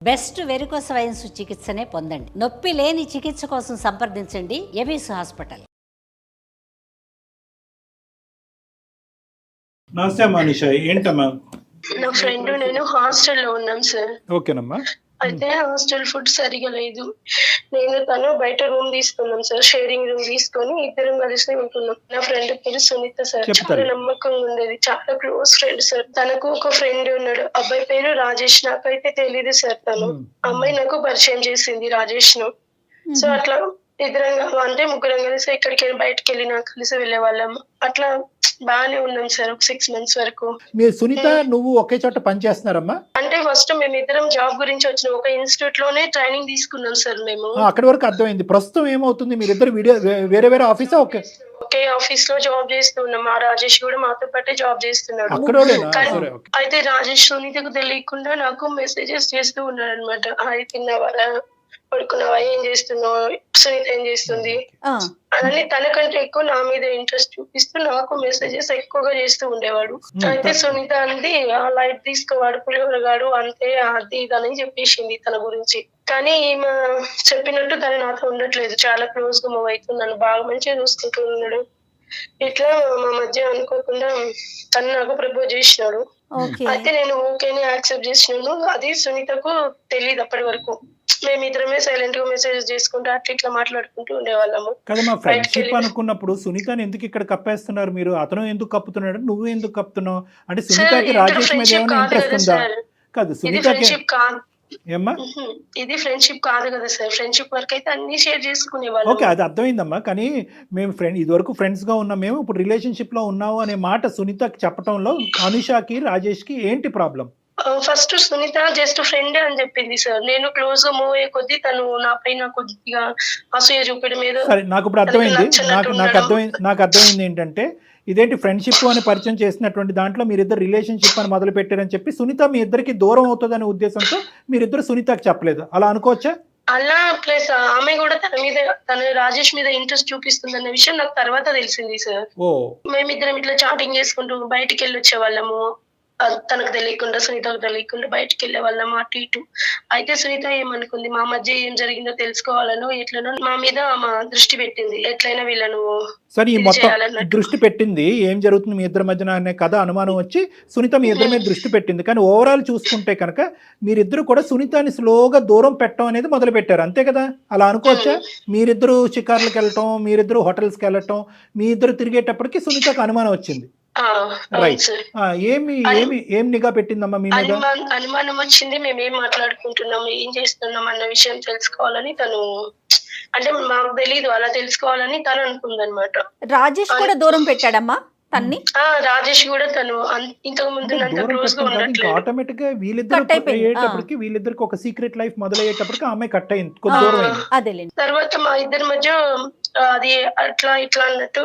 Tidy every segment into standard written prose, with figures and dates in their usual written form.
Best varicose wines చికిత్సనే పొందండి. నొప్పి లేని చికిత్స కోసం సంప్రదించండి ఎబిస్ హాస్పిటల్. నమస్తే మనీష, ఏంటమ్మా? నా ఫ్రెండ్ నేను హాస్టల్లో ఉన్నాం సార్. ఓకేనమ్మా. అయితే హాస్టల్ ఫుడ్ సరిగా లేదు. నేను తను బయట రూమ్ తీసుకున్నాం సార్. షేరింగ్ రూమ్ తీసుకొని ఇద్దరం కలిసి ఉంటున్నాం. నా ఫ్రెండ్ పేరు సునీత సార్. చాలా నమ్మకంగా ఉండేది, చాలా క్లోజ్ ఫ్రెండ్ సార్. తనకు ఒక ఫ్రెండ్ ఉన్నాడు, అబ్బాయి పేరు రాజేష్. నాకైతే తెలీదు సార్. తను అమ్మాయి నాకు పరిచయం చేసింది రాజేష్ ను. సో అట్లా ఇద్దరం అంటే ముగ్గురం కలిసి ఎక్కడికైనా బయటకు వెళ్ళినా కలిసి వెళ్ళే వాళ్ళం. అట్లా బాగానే ఉన్నాం సార్ ఒక 6 months వరకు. మీరు సునీత నువ్వు ఒకే చోట పని చేస్తున్నారమ్మా? అంటే ఫస్ట్ మేము ఇద్దరం జాబ్ గురించి వచ్చిన ఒక ఇన్స్టిట్యూట్ లోనే ట్రైనింగ్ తీసుకున్నాం సార్ మేము. అక్కడి వరకు అర్థమైంది. ప్రస్తుతం ఏమవుతుంది? మీరిద్దరు వేరే వేరే ఆఫీసా? ఓకే, ఒకే ఆఫీస్ లో జాబ్ చేస్తున్నాం. ఆ రాజేష్ కూడా మాతో పాటే జాబ్ చేస్తున్నాడు. అయితే రాజేష్ సునీతకు తెలియకుండా నాకు మెసేజెస్ చేస్తూ ఉన్నాడు అనమాట. హాయ్, తిన్నావారా, పడుకున్నావా, ఏం చేస్తున్నావు, సునీత ఏం చేస్తుంది అని. తనకంటే ఎక్కువ నా మీద ఇంట్రెస్ట్ చూపిస్తూ నాకు మెసేజెస్ ఎక్కువగా చేస్తూ ఉండేవాడు. అయితే సునీత అంది, ఆ లైట్ తీసుకోవాడు, పులిహోరగాడు, అంతే, అది ఇదని చెప్పేసింది తన గురించి. కానీ ఈమె చెప్పినట్టు తను నాతో ఉండట్లేదు. చాలా క్లోజ్ గా మూవ్ అవుతున్నాను, బాగా మంచిగా చూసుకుంటూ ఉన్నాడు. ఇట్లా మా మధ్య అనుకోకుండా తను నాకు ప్రపోజ్ చేసినాడు. అయితే నేను ఓకేని యాక్సెప్ట్ చేసినాను. అది సునీతకు తెలియదు అప్పటి వరకు. మేమిద్దరమే సైలెంట్ గా మెసేజ్ చేసుకుంటూ అట్లా ఇట్లా మాట్లాడుకుంటూ ఉండేవాళ్ళము. కదమ్మా, ఫ్రెండ్షిప్ అనుకున్నప్పుడు సునీతని ఎందుకు ఇక్కడ కప్పేస్తున్నారు మీరు? అతను ఎందుకు కప్పుతున్నాడు, నువ్వు ఎందుకు కప్పుతున్నావు? అంటే సునీతకి రాజేష్ మీద ఏమైనా ఇంట్రెస్ట్ ఉందా? కాదు, సునీతకి ఏమ్మా ఇది ఫ్రెండ్షిప్ కాదు కదా సార్. ఫ్రెండ్షిప్ వరకు అయితే అన్ని షేర్ చేసుకునేవాళ్ళం. ఓకే, అది అర్థమైందమ్మా. కానీ మేము ఇదివరకు ఫ్రెండ్స్ గా ఉన్నాం, మేము ఇప్పుడు రిలేషన్షిప్ లో ఉన్నాము అనే మాట సునీతకి చెప్పడంలో అనుషాకి రాజేష్ కి ఏంటి problem? First Sunitha just friend అని చెప్పింది సార్. నేను క్లోజ్ గా మూవ్ అయ్యే కొద్దీ తను నా పైన కొద్దిగా అసూయ చూపడం ఏదో. సరే, నాకు ఇప్పుడు అర్థమైంది. నాకు అర్థమైంది ఏంటంటే, ఇదేంటి ఫ్రెండ్షిప్ అని పరిచయం చేసినటువంటి దాంట్లో మీరిద్దరు రిలేషన్షిప్ అని మొదలు పెట్టారని చెప్పి సునీత మీ ఇద్దరికి దూరం అవుతుందనే ఉద్దేశంతో మీరిద్దరు సునీతకి చెప్పలేదు, అలా అనుకోవచ్చా? అలా ప్లస్ ఆమె కూడా తన రాజేష్ మీద ఇంట్రెస్ట్ చూపిస్తుందన్న విషయం నాకు తర్వాత తెలిసింది సార్. మేమిద్దరం ఇట్లా చాటింగ్ చేసుకుంటూ బయటికి వెళ్ళి వచ్చే వాళ్ళము. తనకు తెలియకుండా, సునీతకు తెలియకుండా బయటకు వెళ్ళే వాళ్ళం అటు ఇటు. అయితే సునీత ఏమనుకుంది, మా మధ్య ఏం జరిగిందో తెలుసుకోవాలను ఎట్లనో మా మీద మా దృష్టి పెట్టింది. ఎట్లయినా వీళ్ళను సరే, ఈ మొత్తం దృష్టి పెట్టింది, ఏం జరుగుతుంది మీ ఇద్దరి మధ్యన అనే కథ అనుమానం వచ్చి సునీత మీ ఇద్దరి మీద దృష్టి పెట్టింది. కానీ ఓవరాల్ చూసుకుంటే కనుక మీరిద్దరు కూడా సునీతని స్లోగా దూరం పెట్టడం అనేది మొదలు పెట్టారు, అంతే కదా? అలా అనుకోవచ్చా? మీరిద్దరు షికార్లకు వెళ్ళటం, మీరిద్దరు హోటల్స్కి వెళ్ళటం, మీ ఇద్దరు తిరిగేటప్పటికి సునీతకు అనుమానం వచ్చింది. ఏం నిఘా పెట్టిందమ్మా మీ మీద? అనుమానం వచ్చింది. మేము ఏం మాట్లాడుకుంటున్నాం, ఏం చేస్తున్నాం అన్న విషయం తెలుసుకోవాలని తను, అంటే మాకు తెలీదు, అలా తెలుసుకోవాలని తను అనుకుందనమాట. రాజేష్ కూడా దూరం పెట్టాడమ్మా తన్ని. రాజేష్ కూడా తను ఇంతకు ముందు ఆటోమేటిక్ గా వీళ్ళిద్దరికి ఒక సీక్రెట్ లైఫ్ మొదలయ్యేటప్పటికి ఆమె కట్ అయింది. తర్వాత మా ఇద్దరి మధ్య అది అట్లా ఇట్లా అన్నట్టు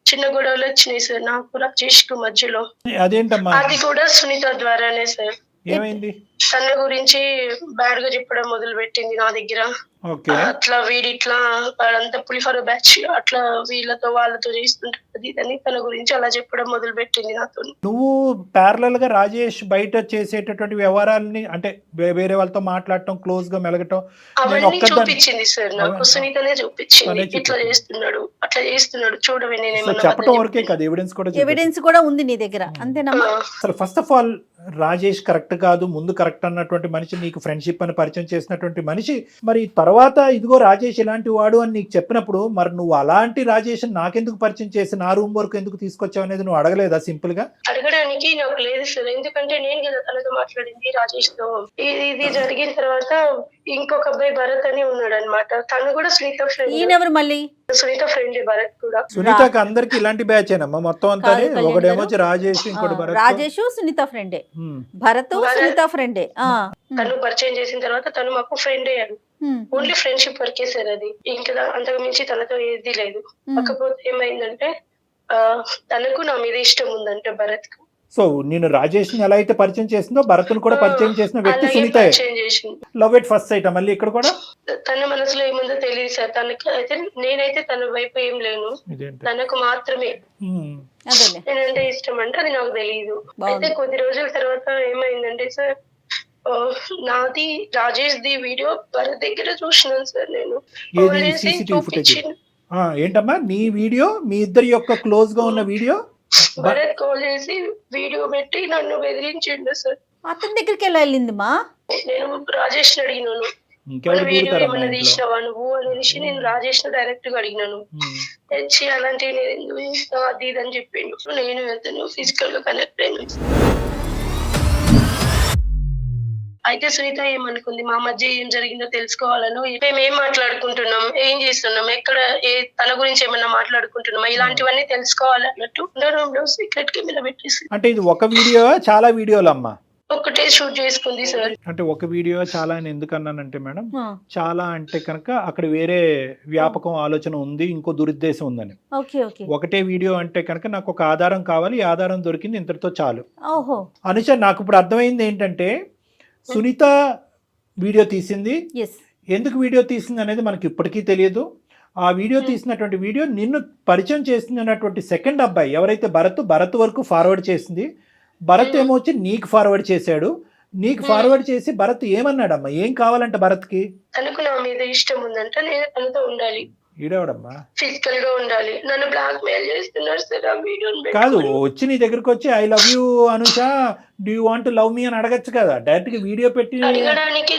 చిన్న గొడవలు వచ్చినాయి సార్ నాకు రాజేష్ కు మధ్యలో. అదేంటమ్మా? అది కూడా సునీత ద్వారానే సార్. ఏమైంది? తన గురించి బ్యాడ్ గా చెప్పడం మొదలు పెట్టింది నా దగ్గర. అట్లా వీడి ఇట్లా వాడంతా పులిహోర బ్యాచ్, అట్లా వీళ్ళతో వాళ్ళతో చేస్తుంటది అని తన గురించి అలా చెప్పడం మొదలు పెట్టింది నాతో. నువ్వు ప్యారలల్ గా రాజేష్ బయట చేసేటటువంటి వ్యవహారాలని, అంటే వేరే వాళ్ళతో మాట్లాడటం, క్లోజ్ గా మెలగటం అవన్నీ చూపించింది సార్ నాకు. సునీతనే చూపించింది, ఇట్లా చేస్తున్నాడు, అట్లా చేస్తున్నాడు, చూడవే. నేను చెప్పడం వరకే కాదు, ఎవిడెన్స్ కూడా ఉంది నీ దగ్గర, అంతేనమ్మా? అసలు first of all Rajesh correct కాదు, ముందు కరెక్ట్ అన్నటువంటి మనిషి, నీకు ఫ్రెండ్షిప్ అని పరిచయం చేసినటువంటి మనిషి, మరి తర్వాత ఇదిగో రాజేష్ ఇలాంటి వాడు అని నీకు చెప్పినప్పుడు మరి నువ్వు అలాంటి రాజేష్ నాకెందుకు పరిచయం చేసి నా రూమ్ వరకు ఎందుకు తీసుకొచ్చావు అనేది నువ్వు అడగలేదా? సింపుల్ గా అడగడానికి నాకు లేదు సార్. ఎందుకంటే నేను కదా తనతో మాట్లాడింది రాజేష్ తో. ఇది జరిగిన తర్వాత ఇంకొక అబ్బాయి భరత్ అని ఉన్నాడు అనమాట. తను కూడా సునీత ఫ్రెండ్. మళ్ళీ సునీత ఫ్రెండ్ భరత్ కూడా. సునీతకి అందరికి ఇలాంటి బ్యాచ్ ఏనమ్మా మొత్తం అంతా? ఒకడేమో రాజేష్, ఇంకోటి భరత్. రాజేష్ సునీత ఫ్రెండే, భరత్ సునీత ఫ్రెండే. తను పరిచయం చేసిన తర్వాత తను మాకు ఫ్రెండ్ అయ్యాడు. ఓన్లీ ఫ్రెండ్షిప్ వరకే సార్ అది, ఇంకా అంతకు మించి తనతో ఏది లేదు. కాకపోతే ఏమైందంటే తనకు నా మీద ఇష్టం ఉందంటే భరత్ కు. సో నేను రాజేష్ ని ఎలా అయితే పరిచయం చేసిందో భరత్ ను కూడా పరిచయం చేసిన వ్యక్తి Sunitha. Love at first sight మళ్ళీ ఇక్కడ కూడా. తన మనసులో ఏముందో తెలియదు సార్ తనకి. అయితే నేనైతే తన వైపు ఏం లేను, తనకు మాత్రమే నేనంటే ఇష్టం అంటే అది నాకు తెలియదు. అయితే కొద్ది రోజుల తర్వాత ఏమైందంటే సార్ నాది రాజేష్ ది వీడియో భరత్ దగ్గర చూసినాను సార్ నేను. ఏది CCTV ఫుటేజ్? ఏంటమ్మా నీ వీడియో, మీ ఇద్దరి యొక్క క్లోజ్ గా ఉన్న వీడియో? భరత్ కాల్ చేసి వీడియో పెట్టి నన్ను బెదిరించిండు సార్. అతని దగ్గరికి ఎలా వెళ్ళింది మా? నేను రాజేష్ అడిగినాను, ఇంకెవరు వీడియో దిగుతారమ్మా ఏమన్నా ఇంట్లో? తీసినావా నువ్వు అనేసి నేను రాజేష్ డైరెక్ట్ గా అడిగినాను. తెచ్చి అలాంటివి నేను ఎందుకు చేస్తావు అది ఇది అని చెప్పిండు. నేను అతను ఫిజికల్ గా కనెక్ట్ అయినా. అయితే సునీత ఏమనుకుంది, మా మధ్య ఏం జరిగిందో తెలుసుకోవాలను, మేము ఏం మాట్లాడుకుంటున్నాం, ఏం చేస్తున్నాం, ఎక్కడ తన గురించి ఏమన్నా మాట్లాడుకుంటున్నాం, ఇలాంటివన్నీ తెలుసుకోవాలన్నట్టు రూమ్ సీక్రెట్ కెమెరా పెట్టేసి. అంటే ఇది ఒక వీడియో చాలా వీడియోలు అమ్మా? ఒకటే షూట్ చేసుకుంది సార్. అంటే ఒక వీడియో చాలా అని ఎందుకు అన్నానంటే మేడం, చాలా అంటే కనుక అక్కడ వేరే వ్యాపకం ఆలోచన ఉంది, ఇంకో దురుద్దేశం ఉందని. ఒకటే వీడియో అంటే కనుక నాకు ఒక ఆధారం కావాలి, ఈ ఆధారం దొరికింది, ఇంతటితో చాలు. అనుష నాకు ఇప్పుడు అర్థమైంది ఏంటంటే సునీత వీడియో తీసింది, ఎందుకు వీడియో తీసింది అనేది మనకి ఇప్పటికీ తెలియదు. ఆ వీడియో తీసినటువంటి వీడియో నిన్ను పరిచయం చేస్తున్నటువంటి సెకండ్ అబ్బాయి ఎవరైతే భరత్ వరకు ఫార్వర్డ్ చేసింది. భరత్ ఏమో వచ్చి నీకు ఫార్వర్డ్ చేశాడు. నీకు ఫార్వర్డ్ చేసి భరత్ ఏమన్నాడమ్మా, ఏం కావాలంట భరత్కి? తనకు నా మీద ఇష్టం ఉందంట, నేను తనతో ఉండాలి, ఈడవడమ్మా ఫిజికల్ గా ఉండాలి. నన్ను బ్లాక్ మెయిల్ చేస్తున్నారు సార్. ఆ వీడియో కాదు, వచ్చి నీ దగ్గరకు వచ్చి I love you Anusha, do you want love మీ అని అడగచ్చు కదా. డైరెక్ట్ గా వీడియో పెట్టి అడగడానికి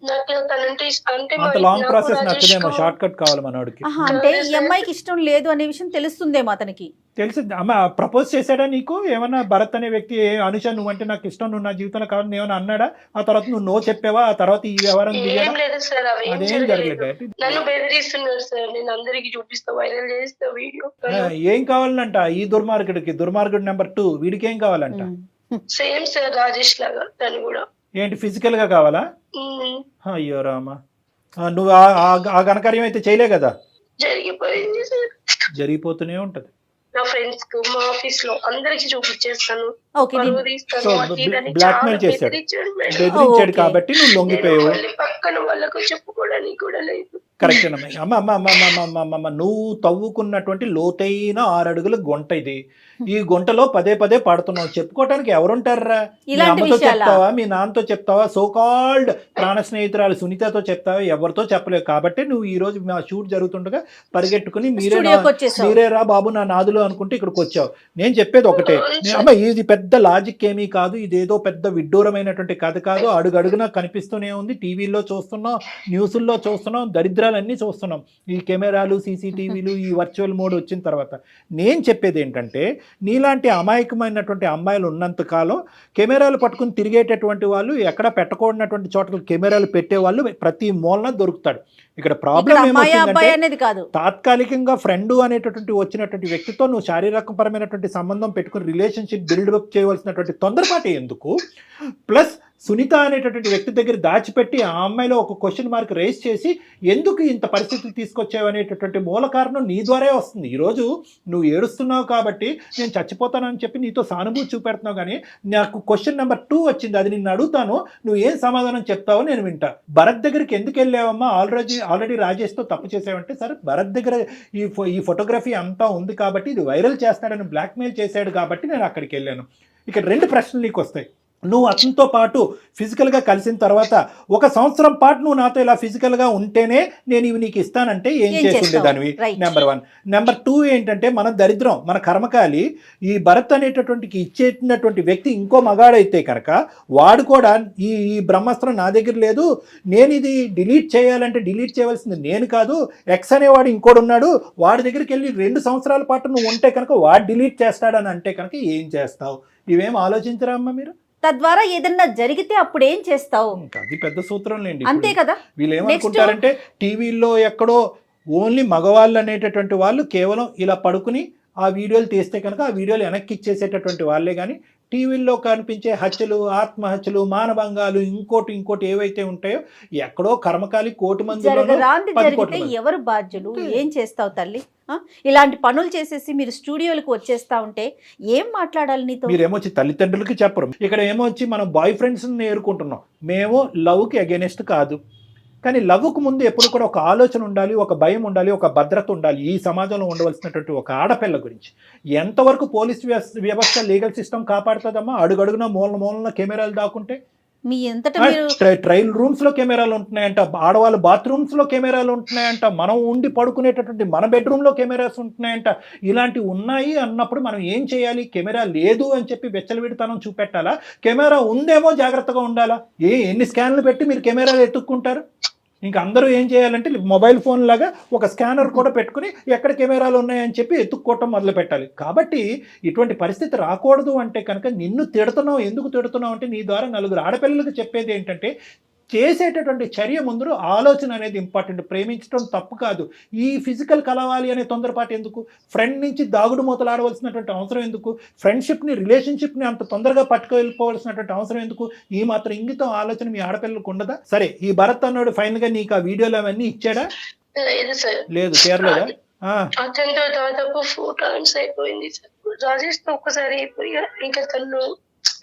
నాకు తనంటే అంటే అంత లాంగ్ ప్రాసెస్ నచ్చదేమో, షార్ట్ కట్ కావాలి మనోడికి. అంటే ఈ అమ్మాయికి ఇష్టం లేదు అనే విషయం తెలుస్తుందేమో అతనికి. తెలిసింది అమ్మ. ప్రపోజ్ చేశాడా నీకు ఏమన్నా? భరత్ అనే వ్యక్తి అనుష నువ్వంటే నాకు ఇష్టం, నువ్వు నా జీవితంలో కావాలని ఏమన్నా అన్నాడా? ఆ తర్వాత నువ్వు నో చెప్పావా? ఆ తర్వాత ఈ వ్యవహారం ఏం లేదు సార్, అదేం జరగలేదు. నన్ను బెదిరిస్తున్నారు సార్, నేను అందరికి చూపిస్తా, వైరల్ చేస్తా వీడియో. ఏం కావాలంట ఈ దుర్మార్గుడు నెంబర్ 2 వీడికి ఏం కావాలంట? సేమ్ సార్ రాజేష్ లాగా తను కూడా. ఏంటి ఫిజికల్ గా కావాలా? అయ్యో రామా, నువ్వు ఆ ఘనకార్యం అయితే చేయలే కదా? జరిగిపోయింది సార్, జరిగిపోతూనే ఉంటది. నా ఫ్రెండ్స్ కు, మా ఆఫీస్ లో అందరికి చూపించేస్తాను, బ్లాక్మెయిల్ చేశాడు, బెదిరించాడు కాబట్టి నువ్వు లొంగిపోయావు. పక్కన వాళ్ళకు చెప్పుకోవడానికి కూడా లేదు. కరెక్టేనమ్మా. అమ్మ నువ్వు తవ్వుకున్నటువంటి లోతైన 6 అడుగుల గుంట ఇది. ఈ గుంటలో పదే పడుతున్నావు, చెప్పుకోవటానికి ఎవరుంటారా? మీ అమ్మతో చెప్తావా, మీ నాన్నతో చెప్తావా, సోకాల్డ్ ప్రాణ స్నేహితురాలు సునీతతో చెప్తావా? ఎవరితో చెప్పలేవు. కాబట్టి నువ్వు ఈ రోజు మా షూట్ జరుగుతుండగా పరిగెట్టుకుని మీరేరా బాబు నా నాదులు అనుకుంటే ఇక్కడికి వచ్చావు. నేను చెప్పేది ఒకటే అమ్మ, ఇది పెద్ద లాజిక్ ఏమీ కాదు, ఇదేదో పెద్ద విడ్డూరమైనటువంటి కథ కాదు. అడుగడుగునా కనిపిస్తూనే ఉంది, టీవీల్లో చూస్తున్నాం, న్యూస్ల్లో చూస్తున్నాం, దరిద్రాలన్నీ చూస్తున్నాం. ఈ కెమెరాలు, CCTVలు, ఈ వర్చువల్ మోడ్ వచ్చిన తర్వాత నేను చెప్పేది ఏంటంటే, నీలాంటి అమాయకమైనటువంటి అమ్మాయిలు ఉన్నంతకాలం కెమెరాలు పట్టుకుని తిరిగేటటువంటి వాళ్ళు, ఎక్కడ పెట్టకూడనటువంటి చోట్ల కెమెరాలు పెట్టేవాళ్ళు ప్రతి మూలన దొరుకుతాడు. ఇక్కడ ప్రాబ్లం ఏమవుతుందంటే, తాత్కాలికంగా ఫ్రెండ్ అనేటటువంటి వచ్చినటువంటి వ్యక్తితో నువ్వు శారీరకపరమైనటువంటి సంబంధం పెట్టుకుని రిలేషన్షిప్ బిల్డప్ చేయవలసినటువంటి తొందరపాటు ఎందుకు? ప్లస్ సునీత అనేటటువంటి వ్యక్తి దగ్గర దాచిపెట్టి ఆ అమ్మాయిలో ఒక క్వశ్చన్ మార్క్ రేస్ చేసి ఎందుకు ఇంత పరిస్థితులు తీసుకొచ్చావు అనేటటువంటి మూల కారణం నీ ద్వారా వస్తుంది. ఈరోజు నువ్వు ఏడుస్తున్నావు కాబట్టి నేను చచ్చిపోతానని చెప్పి నీతో సానుభూతి చూపెడుతున్నావు, కానీ నాకు క్వశ్చన్ నెంబర్ 2 వచ్చింది, అది నిన్ను అడుగుతాను, నువ్వు ఏం సమాధానం చెప్తావో నేను వింటా. భరత్ దగ్గరికి ఎందుకు వెళ్ళావమ్మా? ఆల్రెడీ రాజేష్తో తప్పు చేసావంటే, సరే భరత్ దగ్గర ఈ ఫోటోగ్రఫీ అంతా ఉంది కాబట్టి ఇది వైరల్ చేస్తాడని బ్లాక్మెయిల్ చేశాడు కాబట్టి నేను అక్కడికి వెళ్ళాను. ఇక్కడ 2 ప్రశ్నలు నీకు వస్తాయి. నువ్వు అతనితో పాటు ఫిజికల్గా కలిసిన తర్వాత 1 సంవత్సరం పాటు నువ్వు నాతో ఇలా ఫిజికల్గా ఉంటేనే నేను ఇవి నీకు ఇస్తానంటే ఏం చేసిండే దానివి? నెంబర్ 1. నెంబర్ 2 ఏంటంటే, మన దరిద్రం, మన కర్మకాలి, ఈ భరత్ అనేటటువంటికి ఇచ్చేటటువంటి వ్యక్తి ఇంకో మగాడైతే కనుక వాడు కూడా ఈ బ్రహ్మాస్త్రం నా దగ్గర లేదు, నేను ఇది డిలీట్ చేయాలంటే డిలీట్ చేయవలసింది నేను కాదు, ఎక్స్ అనేవాడు ఇంకోడు ఉన్నాడు, వాడి దగ్గరికి వెళ్ళి 2 సంవత్సరాల పాటు నువ్వు ఉంటే కనుక వాడు డిలీట్ చేస్తాడని అంటే కనుక ఏం చేస్తావు? ఇవేం ఆలోచించరా అమ్మ మీరు? తద్వారా ఏదన్నా జరిగితే అప్పుడు ఏం చేస్తావు? అది పెద్ద సూత్రం లేండి. అంతే కదా. వీళ్ళు ఏమనుకుంటారంటే, టీవీల్లో ఎక్కడో ఓన్లీ మగవాళ్ళు అనేటటువంటి వాళ్ళు కేవలం ఇలా పడుకుని ఆ వీడియోలు తీస్తే కనుక ఆ వీడియోలు వెనక్కి ఇచ్చేసేటటువంటి వాళ్ళే, కానీ టీవీల్లో కనిపించే హత్యలు, ఆత్మహత్యలు, మానభంగాలు, ఇంకోటి ఏవైతే ఉంటాయో ఎక్కడో కర్మకాలి కోటి మంది జరిగితే ఎవరు బాధ్యులు? ఏం చేస్తావు తల్లి? ఇలాంటి పనులు చేసేసి మీరు స్టూడియోలకు వచ్చేస్తా ఉంటే ఏం మాట్లాడాలి నీతో? మీరేమొచ్చి తల్లిదండ్రులకి చెప్పరు, ఇక్కడ ఏమొచ్చి మనం బాయ్ ఫ్రెండ్స్ నేర్చుకుంటున్నాం. మేము లవ్కి అగెనిస్ట్ కాదు, కానీ లవ్కు ముందు ఎప్పుడు కూడా ఒక ఆలోచన ఉండాలి, ఒక భయం ఉండాలి, ఒక భద్రత ఉండాలి. ఈ సమాజంలో ఉండవలసినటువంటి ఒక ఆడపిల్ల గురించి ఎంతవరకు పోలీస్ వ్యవస్థ, లీగల్ సిస్టమ్ కాపాడుతుందమ్మా? అడుగడుగున మూలన కెమెరాలు దాక్కుంటే మీ ఎంతటా మీరు ట్రయల్ రూమ్స్ లో కెమెరాలు ఉంటున్నాయంట, ఆడవాళ్ళ బాత్రూమ్స్ లో కెమెరాలు ఉంటున్నాయంట, మనం ఉండి పడుకునేటటువంటి మన బెడ్రూమ్ లో కెమెరాస్ ఉంటున్నాయంట. ఇలాంటివి ఉన్నాయి అన్నప్పుడు మనం ఏం చేయాలి? కెమెరా లేదు అని చెప్పి వెచ్చలవిడితనం చూపెట్టాలా? కెమెరా ఉందేమో జాగ్రత్తగా ఉండాలా? ఎన్ని స్కాన్లు పెట్టి మీరు కెమెరాలు ఎత్తుక్కుంటారు? ఇంకా అందరూ ఏం చేయాలంటే మొబైల్ ఫోన్ లాగా ఒక స్కానర్ కూడా పెట్టుకుని ఎక్కడ కెమెరాలు ఉన్నాయని చెప్పి ఎత్తుక్కోవటం మొదలు పెట్టాలి. కాబట్టి ఇటువంటి పరిస్థితి రాకూడదు అంటే కనుక నిన్ను తిడుతున్నావు, ఎందుకు తిడుతున్నావు అంటే నీ ద్వారా నలుగురు ఆడపిల్లలకు చెప్పేది ఏంటంటే చేసేటటువంటి చర్య ముందు ఆలోచన అనేది ఇంపార్టెంట్. ప్రేమించడం తప్పు కాదు, ఈ ఫిజికల్ కలవాలి అనే తొందరపాటు ఎందుకు? ఫ్రెండ్ నుంచి దాగుడు మూతలు ఆడవలసినటువంటి అవసరం ఎందుకు? ఫ్రెండ్షిప్ని రిలేషన్షిప్ని అంత తొందరగా పట్టుకెళ్ళిపోవాల్సినటువంటి అవసరం ఎందుకు? ఈ మాత్రం ఇంగితం ఆలోచన మీ ఆడపిల్లలకు ఉండదా? సరే, ఈ భరత్ అన్నాడు ఫైనల్గా నీకు ఆ వీడియోలు అవన్నీ ఇచ్చాడా? లేదు సార్. లేదు, చేరలేదా? అతనితో దాదాపు 4 times అయిపోయింది సార్. రాజేష్ తో ఒక్కసారి అయిపోయి ఇంకా తను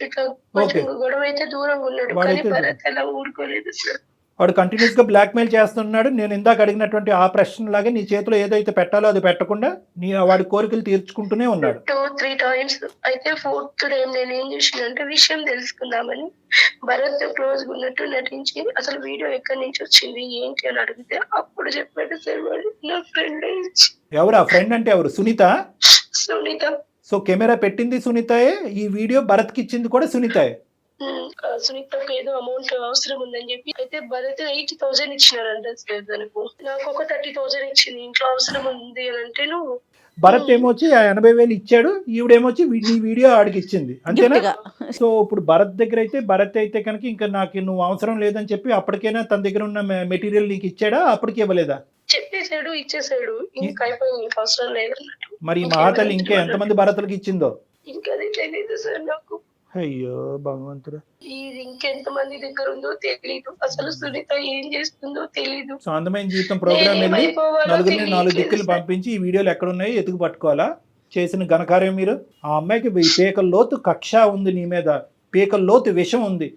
ఇట్లా కొంచెం గొడవ అయితే దూరంగా ఉన్నాడు, కానీ భరత్ అలా ఊరుకోలేదు సార్. వాడు కంటిన్యూస్ గా బ్లాక్ మెయిల్ చేస్తున్నాడు. నేను ఇందాక అడిగినటువంటి ఆ ప్రశ్న లాగే నీ చేతిలో ఏదైతే పెట్టాలో అది పెట్టకుండా వాడి కోరికలు తీర్చుకుంటూనే ఉన్నాడు. 2-3 times. అయితే 4th టైం నేను ఏం చేసినంటే విషయం తెలుసుకుందామని భరత్ క్లోజ్ ఉన్నట్టు నటించి అసలు వీడియో ఎక్కడి నుంచి వచ్చింది ఏంటి అని అడిగితే అప్పుడు చెప్పాడు సార్ వాడు నా ఫ్రెండ్. ఎవరు ఆ ఫ్రెండ్ అంటే? ఎవరు? సునీత. సునీత. సో కెమెరా పెట్టింది సునీతయే, ఈ వీడియో భరత్కి ఇచ్చింది కూడా సునీతయే. సునీతకు ఏదో అమౌంట్ అవసరం ఉందని చెప్పి అయితే భరత్ 80,000 ఇచ్చినారంట సార్ తనకు. నాకు ఒక 30,000 ఇచ్చింది, ఇంట్లో అవసరం ఉంది అని అంటే నువ్వు. భరత్ ఏమొచ్చి 80,000 ఇచ్చాడు, ఈవిడేమొచ్చి నీ వీడియో ఆడికి ఇచ్చింది, అంతేనా? సో ఇప్పుడు భరత్ దగ్గర అయితే భరత్ అయితే కనుక ఇంకా నాకు నువ్వు అవసరం లేదని చెప్పి అప్పటికైనా తన దగ్గర ఉన్న మెటీరియల్ నీకు ఇచ్చాడా? అప్పటికి ఇవ్వలేదా? చెప్పేసాడు, ఇచ్చేసాడు, ఇంకా అయిపోయింది, అవసరం లేదన్నట్టు. మరి మహాతల్లి ఇంకా ఎంతమంది భరతులకి ఇచ్చిందో ఇంకా అది తెలీదు సార్ నాకు. అయ్యో భగవంతుడు, ఇది ఇంకెంతమంది దగ్గర ఉందో తెలీదు, అసలు సునీత ఏం చేస్తుందో తెలీదు. సో అందమైన జీవితం ప్రోగ్రామ్ వెళ్ళి నలుగురిని 4 దిక్కులు పంపించి ఈ వీడియోలు ఎక్కడ ఉన్నాయో ఎతుకు పట్టుకోవాలా? చేసిన ఘనకార్యం మీరు. ఆ అమ్మాయికి పీకల లోతు కక్ష ఉంది నీ మీద, పీకల లోతు విషం ఉంది.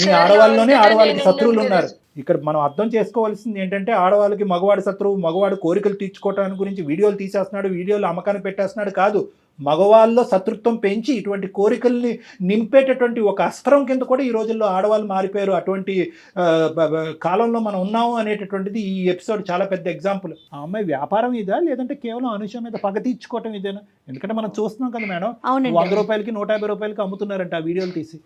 మీ ఆడవాళ్ళలోనే ఆడవాళ్ళకి శత్రువులు ఉన్నారు. ఇక్కడ మనం అర్థం చేసుకోవాల్సింది ఏంటంటే ఆడవాళ్ళకి మగవాడి శత్రువు, మగవాడు కోరికలు తీర్చుకోవటానికి గురించి వీడియోలు తీసేస్తున్నాడు, వీడియోలు అమ్మకాన్ని పెట్టేస్తున్నాడు కాదు. మగవాళ్ళలో శత్రుత్వం పెంచి ఇటువంటి కోరికల్ని నింపేటటువంటి ఒక అస్త్రం కింద కూడా ఈ రోజుల్లో ఆడవాళ్ళు మారిపోయారు. అటువంటి కాలంలో మనం ఉన్నాము అనేటటువంటిది ఈ ఎపిసోడ్ చాలా పెద్ద ఎగ్జాంపుల్. ఆ అమ్మాయి వ్యాపారం ఇదా లేదంటే కేవలం అనుష మీద పగ తీర్చుకోవటం ఇదేనా? ఎందుకంటే మనం చూస్తున్నాం కదా మేడం, 100 రూపాయలకి 150 రూపాయలకి అమ్ముతున్నారంట ఆ వీడియోలు తీసి.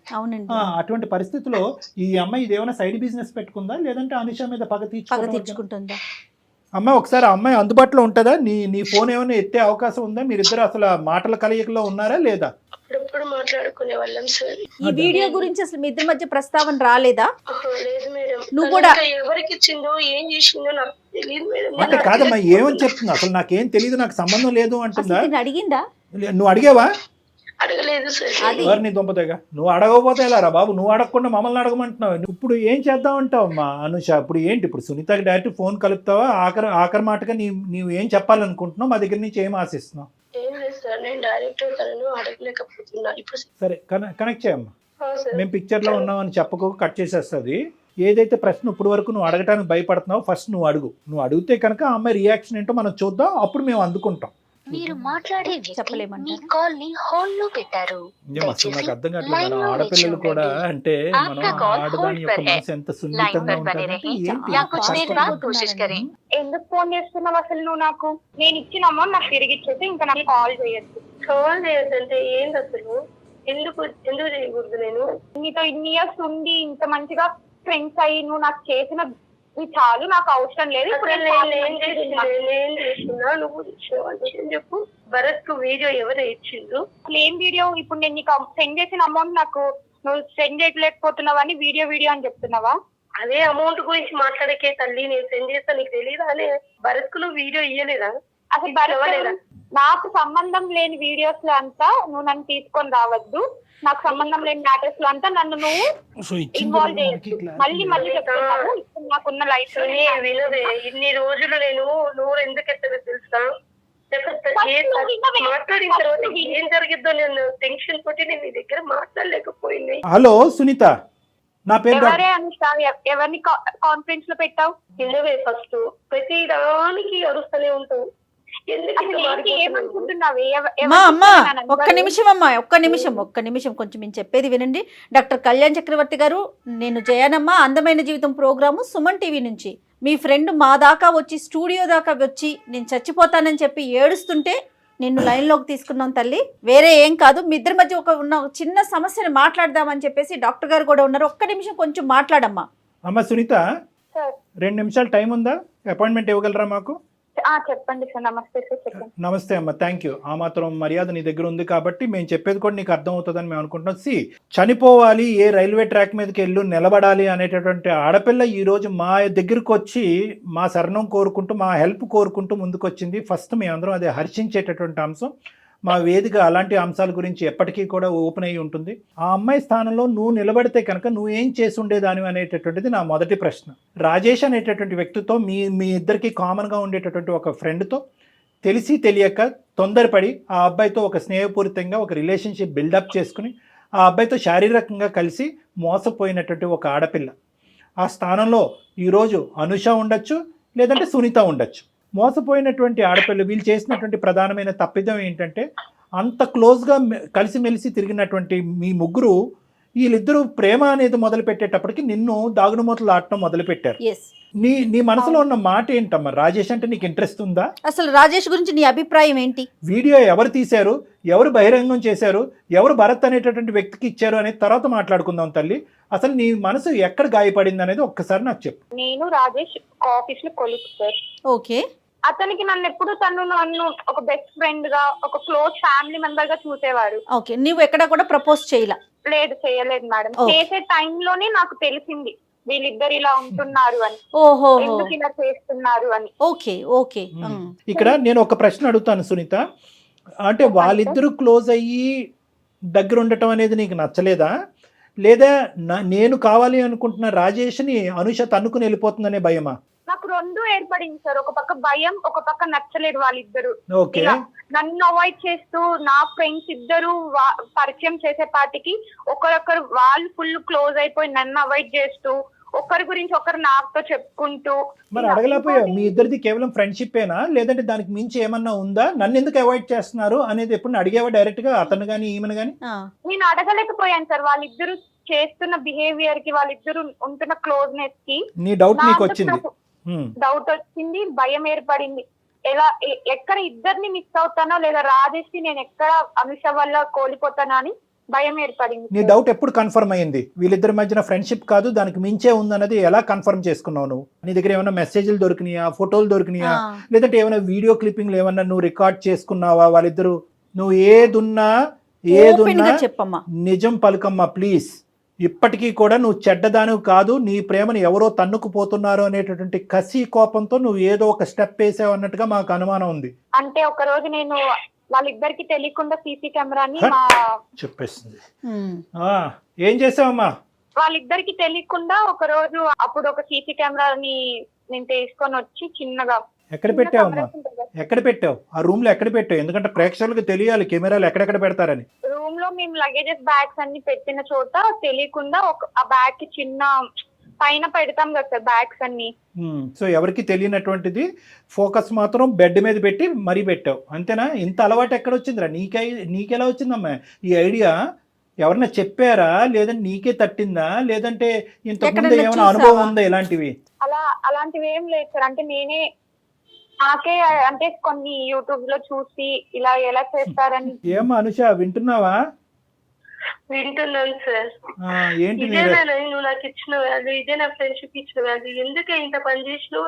అటువంటి పరిస్థితిలో ఈ అమ్మాయి ఇదేమైనా సైడ్ బిజినెస్ పెట్టుకుందా లేదంటే అనుష మీద పగ తీర్చుకుంటుందా? అమ్మాయి ఒకసారి ఆ అమ్మాయి అందుబాటులో ఉంటుందా? నీ ఫోన్ ఏమైనా ఎత్తే అవకాశం ఉందా? మీరిద్దరు అసలు మాటల కలయికలో ఉన్నారా లేదా? అప్పుడప్పుడు మాట్లాడుకునే వాళ్ళం సార్. ఈ వీడియో గురించి అసలు మీ ఇద్దరి మధ్య ప్రస్తావన రాలేదా? లేదు మేడం. నువ్వు కూడా ఎవరికి ఇచ్చిందో ఏం చేసిందో నాకు తెలియదు మేడం. అంటే కాదమ్మా, ఏమని చెప్తున్నా? అసలు నాకేం తెలియదు, నాకు సంబంధం లేదు అంటుందా? అడిగిందా? నువ్వు అడిగావా? అడగలేదు సార్. ఎవరిని దుంపతేగా నువ్వు అడగకపోతే ఎలా రా బాబు? నువ్వు అడగకుండా మమ్మల్ని అడగమంటున్నావు. ఇప్పుడు ఏం చేద్దాం అంటావు అమ్మా అనుష? ఇప్పుడు ఏంటి? ఇప్పుడు సునీతకి డైరెక్ట్ ఫోన్ కలుపుతావా? ఆఖరి మాటగా నీవు ఏం చెప్పాలనుకుంటున్నావు? మా దగ్గర నుంచి ఏం ఆశిస్తున్నావు? ఏం లేదు సార్, నేను డైరెక్ట్ తనను అడగలేకపోతున్నా ఇప్పుడు. సరే కనెక్ట్ చేయమ్మా. మేము పిక్చర్లో ఉన్నామని చెప్పకు, కట్ చేసేస్తుంది. ఏదైతే ప్రశ్న ఇప్పుడు వరకు నువ్వు అడగటానికి భయపడుతున్నావు ఫస్ట్ నువ్వు అడుగు. నువ్వు అడిగితే కనుక ఆ అమ్మాయి రియాక్షన్ ఏంటో మనం చూద్దాం, అప్పుడు మేము అందుకుంటాం. మీరు మాట్లాడే వ్యక్తి మీ కాల్ ని హోల్డ్ లో పెట్టారు. అసలు నాకు అర్థం కావట్లేదు, మన ఆడపిల్లలు కూడా అంటే మనం ఆడదాని యొక్క మనసు ఎంత సున్నితంగా ఉంటుంది. ఎందుకు ఫోన్ చేస్తున్నావు అసలు నువ్వు? నాకు నేను ఇచ్చిన అమౌంట్ నాకు తిరిగి ఇచ్చేసి ఇంకా నాకు కాల్ చేయొద్దు. కాల్ చేయొద్దంటే ఏంటి అసలు? ఎందుకు చేయకూడదు? నేను నీతో ఇన్ని ఇయర్స్ ఉండి ఇంత మంచిగా ఫ్రెండ్స్ అయ్యి నువ్వు నాకు చేసిన చాలు, నాకు అవసరం లేదు. ఇప్పుడు నేను చేస్తున్నా, నువ్వు చెప్పు. భరత్ కు వీడియో ఎవరు ఇచ్చిండ్రు? ఏం వీడియో? ఇప్పుడు నేను నీకు సెండ్ చేసిన అమౌంట్ నాకు నువ్వు సెండ్ చేయలేకపోతున్నావా అని వీడియో అని చెప్తున్నావా? అదే అమౌంట్ గురించి మాట్లాడకే తల్లి, నేను సెండ్ చేస్తా, నీకు తెలీదా? అనే భరత్ కు నువ్వు వీడియో ఇయ్యలేదా? అసలు భరత్ నాకు సంబంధం లేని వీడియోస్ లో అంతా నువ్వు నన్ను తీసుకొని రావద్దు. నాకు సంబంధం లేని మ్యాటర్స్ లో అంతా నన్ను నువ్వు ఇన్వాల్వ్ చేయొచ్చు. మళ్ళీ చెప్తున్నాను, నాకున్న లైఫ్ వినదే. ఇన్ని రోజులు నేను నోరు ఎందుకు ఎత్తదో తెలుసా? మాట్లాడిన తర్వాత ఏం జరిగిద్దో నేను టెన్షన్ తోటి నేను నీ దగ్గర మాట్లాడలేకపోయింది. హలో సునీత, నా పేరు ఎవరిని కాన్ఫరెన్స్ లో పెట్టావు? నువ్వే ఫస్ట్ ప్రతి దానికి అరుస్తూనే ఉంటావు. ఎందుకు అసలు ఇట్లా ఏంటి మారిపోతున్నావు? ఏమనుకుంటున్నావు? అమ్మా ఒక్క నిమిషం కొంచెం మేము చెప్పేది వినండి. డాక్టర్ కళ్యాణ్ చక్రవర్తి గారు, నేను జయనమ్మ అందమైన జీవితం ప్రోగ్రాము సుమన్ టీవీ నుంచి. మీ ఫ్రెండ్ మా దాకా వచ్చి స్టూడియో దాకా వచ్చి నేను చచ్చిపోతానని చెప్పి ఏడుస్తుంటే నిన్ను లైన్లోకి తీసుకున్నాం తల్లి, వేరే ఏం కాదు. మీ ఇద్దరి మధ్య ఉన్న చిన్న సమస్యను మాట్లాడదామని చెప్పేసి డాక్టర్ గారు కూడా ఉన్నారు. ఒక్క నిమిషం కొంచెం మాట్లాడమ్మా. అమ్మ సునీత, సార్ 2 నిమిషాలు టైం ఉందా? అపాయింట్మెంట్ ఇవ్వగలరా మాకు? చెప్పండి సార్. నమస్తే సార్, చెప్పండి. నమస్తే అమ్మ, థ్యాంక్ యూ. ఆ మాత్రం మర్యాద నీ దగ్గర ఉంది కాబట్టి మేము చెప్పేది కూడా నీకు అర్థం అవుతుందని మేము అనుకుంటున్నాం. చనిపోవాలి, ఏ రైల్వే ట్రాక్ మీదకి వెళ్ళు నిలబడాలి అనేటటువంటి ఆడపిల్ల ఈరోజు మా దగ్గరకు వచ్చి మా శరణం కోరుకుంటూ, మా హెల్ప్ కోరుకుంటూ ముందుకొచ్చింది. ఫస్ట్ మేమందరం అదే హర్షించేటటువంటి అంశం. మా వేదిక అలాంటి అంశాల గురించి ఎప్పటికీ కూడా ఓపెన్ అయ్యి ఉంటుంది. ఆ అమ్మాయి స్థానంలో నువ్వు నిలబడితే కనుక నువ్వు ఏం చేసి ఉండేదాని అనేటటువంటిది నా మొదటి ప్రశ్న. రాజేష్ అనేటటువంటి వ్యక్తితో మీ ఇద్దరికి కామన్గా ఉండేటటువంటి ఒక ఫ్రెండ్తో తెలిసి తెలియక తొందరపడి ఆ అబ్బాయితో ఒక స్నేహపూరితంగా ఒక రిలేషన్షిప్ బిల్డప్ చేసుకుని ఆ అబ్బాయితో శారీరకంగా కలిసి మోసపోయినటువంటి ఒక ఆడపిల్ల. ఆ స్థానంలో ఈరోజు అనుష ఉండొచ్చు, లేదంటే సునీత ఉండొచ్చు. మోసపోయినటువంటి ఆడపిల్ల వీళ్ళు చేసినటువంటి ప్రధానమైన తప్పిదం ఏంటంటే, అంత క్లోజ్గా కలిసిమెలిసి తిరిగినటువంటి మీ ముగ్గురు వీళ్ళిద్దరూ ప్రేమ అనేది మొదలు పెట్టేటప్పటికి నిన్ను దాగుడుమూతలు ఆడటం మొదలుపెట్టారు. నీ మనసులో ఉన్న మాట ఏంటమ్మా? రాజేష్ అంటే నీకు ఇంట్రెస్ట్ ఉందా? అసలు రాజేష్ గురించి నీ అభిప్రాయం ఏంటి? వీడియో ఎవరు తీశారు, ఎవరు బహిరంగం చేశారు, ఎవరు భరత్ అనేటటువంటి వ్యక్తికి ఇచ్చారు అనేది తర్వాత మాట్లాడుకుందాం తల్లి. అసలు నీ మనసు ఎక్కడ గాయపడింది అనేది ఒక్కసారి నాకు చెప్పు. నేను రాజేష్ ఆఫీస్ లో కొలీగ్ సార్. ఓకే. అతనికి నన్ను ఒక బెస్ట్ ఫ్రెండ్ గా, ఒక క్లోజ్ ఫ్యామిలీ మెంబర్ గా చూసేవారు. ఓకే, నువ్వు ఎక్కడ కూడా ప్రపోజ్ చేయలా? లేదు, చేయలేదు మేడం. చేసే టైంలోనే నాకు తెలిసింది వీళ్ళిద్దరు ఇలా ఉంటున్నారు అని, ఓహో, ఎందుకు ఇలా చేస్తున్నారు అని. Okay okay. ఇక్కడ నేను ఒక ప్రశ్న అడుగుతాను సునీత, అంటే వాళ్ళిద్దరూ క్లోజ్ అయ్యి దగ్గర ఉండటం అనేది నీకు నచ్చలేదా, లేదా నేను కావాలి అనుకుంటున్న రాజేష్ని అనుష తన్నుకుని వెళ్ళిపోతుందనే భయమా? నాకు రెండు ఏర్పడింది సార్. ఒక పక్క భయం, ఒక పక్క నచ్చలేదు వాళ్ళిద్దరు. ఓకే. నన్ను అవాయిడ్ చేస్తూ నా ఫ్రెండ్స్ ఇద్దరు పరిచయం చేసే పాటికి ఒకరొకరు వాళ్ళు ఫుల్ క్లోజ్ అయిపోయి నన్ను అవాయిడ్ చేస్తూ, ఒకరి గురించి ఒకరు నాతో చెప్పుకుంటూ. మరి అడగలేకపోయా? మీ ఇద్దరిది కేవలం ఫ్రెండ్షిప్పేనా, లేదంటే దానికి మించి ఏమన్నా ఉందా? నన్ను ఎందుకు అవాయిడ్ చేస్తున్నారు అనేది ఎప్పుడు అడిగేవా డైరెక్ట్ గా, అతను గానీ ఈమెను గానీ? నేను అడగలేకపోయాను సార్. వాళ్ళిద్దరు చేస్తున్న బిహేవియర్ కి, వాళ్ళిద్దరు ఉంటున్న క్లోజ్నెస్ కి నీ డౌట్ నీకు వచ్చింది? డౌట్ వచ్చింది, భయం ఏర్పడింది. ఎక్కడ ఇద్దరిని మిస్ అవుతానో, లేదా రాజేష్ ని నేను ఎక్కడ అనుష వల్ల కోల్పోతానా అని భయం ఏర్పడింది. నీ డౌట్ ఎప్పుడు కన్ఫర్మ్ అయ్యింది? వీళ్ళిద్దరి మధ్యన ఫ్రెండ్షిప్ కాదు, దానికి మించే ఉందన్నది ఎలా కన్ఫర్మ్ చేసుకున్నావు నువ్వు? నీ దగ్గర ఏమైనా మెసేజ్లు దొరికినాయా, ఫోటోలు దొరికినాయా, లేదంటే ఏమైనా వీడియో క్లిప్పింగ్లు ఏమన్నా నువ్వు రికార్డ్ చేసుకున్నావా? వాళ్ళిద్దరు నువ్వు ఏదున్నా చెప్పమ్మా, నిజం పలుకమ్మా ప్లీజ్. ఇప్పటికీ కూడా నువ్వు చెడ్డదాను కాదు, నీ ప్రేమను ఎవరో తన్నుకుపోతున్నారు అనేటటువంటి కసి కోపంతో నువ్వు ఏదో ఒక స్టెప్ వేసావు అన్నట్టుగా మాకు అనుమానం ఉంది. అంటే ఒక రోజు నేను వాళ్ళిద్దరికి తెలియకుండా సీసీ కెమెరాని చెప్పేస్తుంది. ఏం చేసావమ్మా? వాళ్ళిద్దరికి తెలియకుండా ఒక రోజు అప్పుడు ఒక సీసీ కెమెరాని నేను తీసుకొని వచ్చి చిన్నగా. ఎక్కడ పెట్టావమ్మా? ఎక్కడ పెట్టావు? ఆ రూమ్ లో ఎక్కడ పెట్టావు? ఎందుకంటే ప్రేక్షకులకు తెలియాలి కెమెరాలు ఎక్కడెక్కడ పెడతారని. రూమ్ లో మేము లగేజెస్ బ్యాగ్స్ అన్ని పెట్టిన చోట తెలియకుండా ఆ బ్యాగ్ కి చిన్న పైన పెడతాం కదా సార్ బ్యాగ్స్ అన్ని. సో ఎవరికి తెలియనటువంటిది ఫోకస్ మాత్రం బెడ్ మీద పెట్టి మరీ పెట్టావు, అంతేనా? ఇంత అలవాటు ఎక్కడ వచ్చిందిరా నీకెలా వచ్చిందమ్మా ఈ ఐడియా? ఎవరన్నా చెప్పారా, లేదంటే నీకే తట్టిందా, లేదంటే ఇంతకుముందు ఏమైనా అనుభవం ఉందా ఇలాంటివి? అలాంటివి ఏం లేదు సార్. అంటే నాకే అంటే కొన్ని యూట్యూబ్ లో చూసి ఇలా ఎలా చేస్తారని. ఏమా అనుష వింటున్నావా? వింటున్నాను సార్. ఏంటి నువ్వు నాకు ఇచ్చిన వాల్యూ, ఇదే నా ఫ్రెండ్షిప్ ఇచ్చిన వాల్యూ. ఎందుకే ఇంత పని చేసినావు?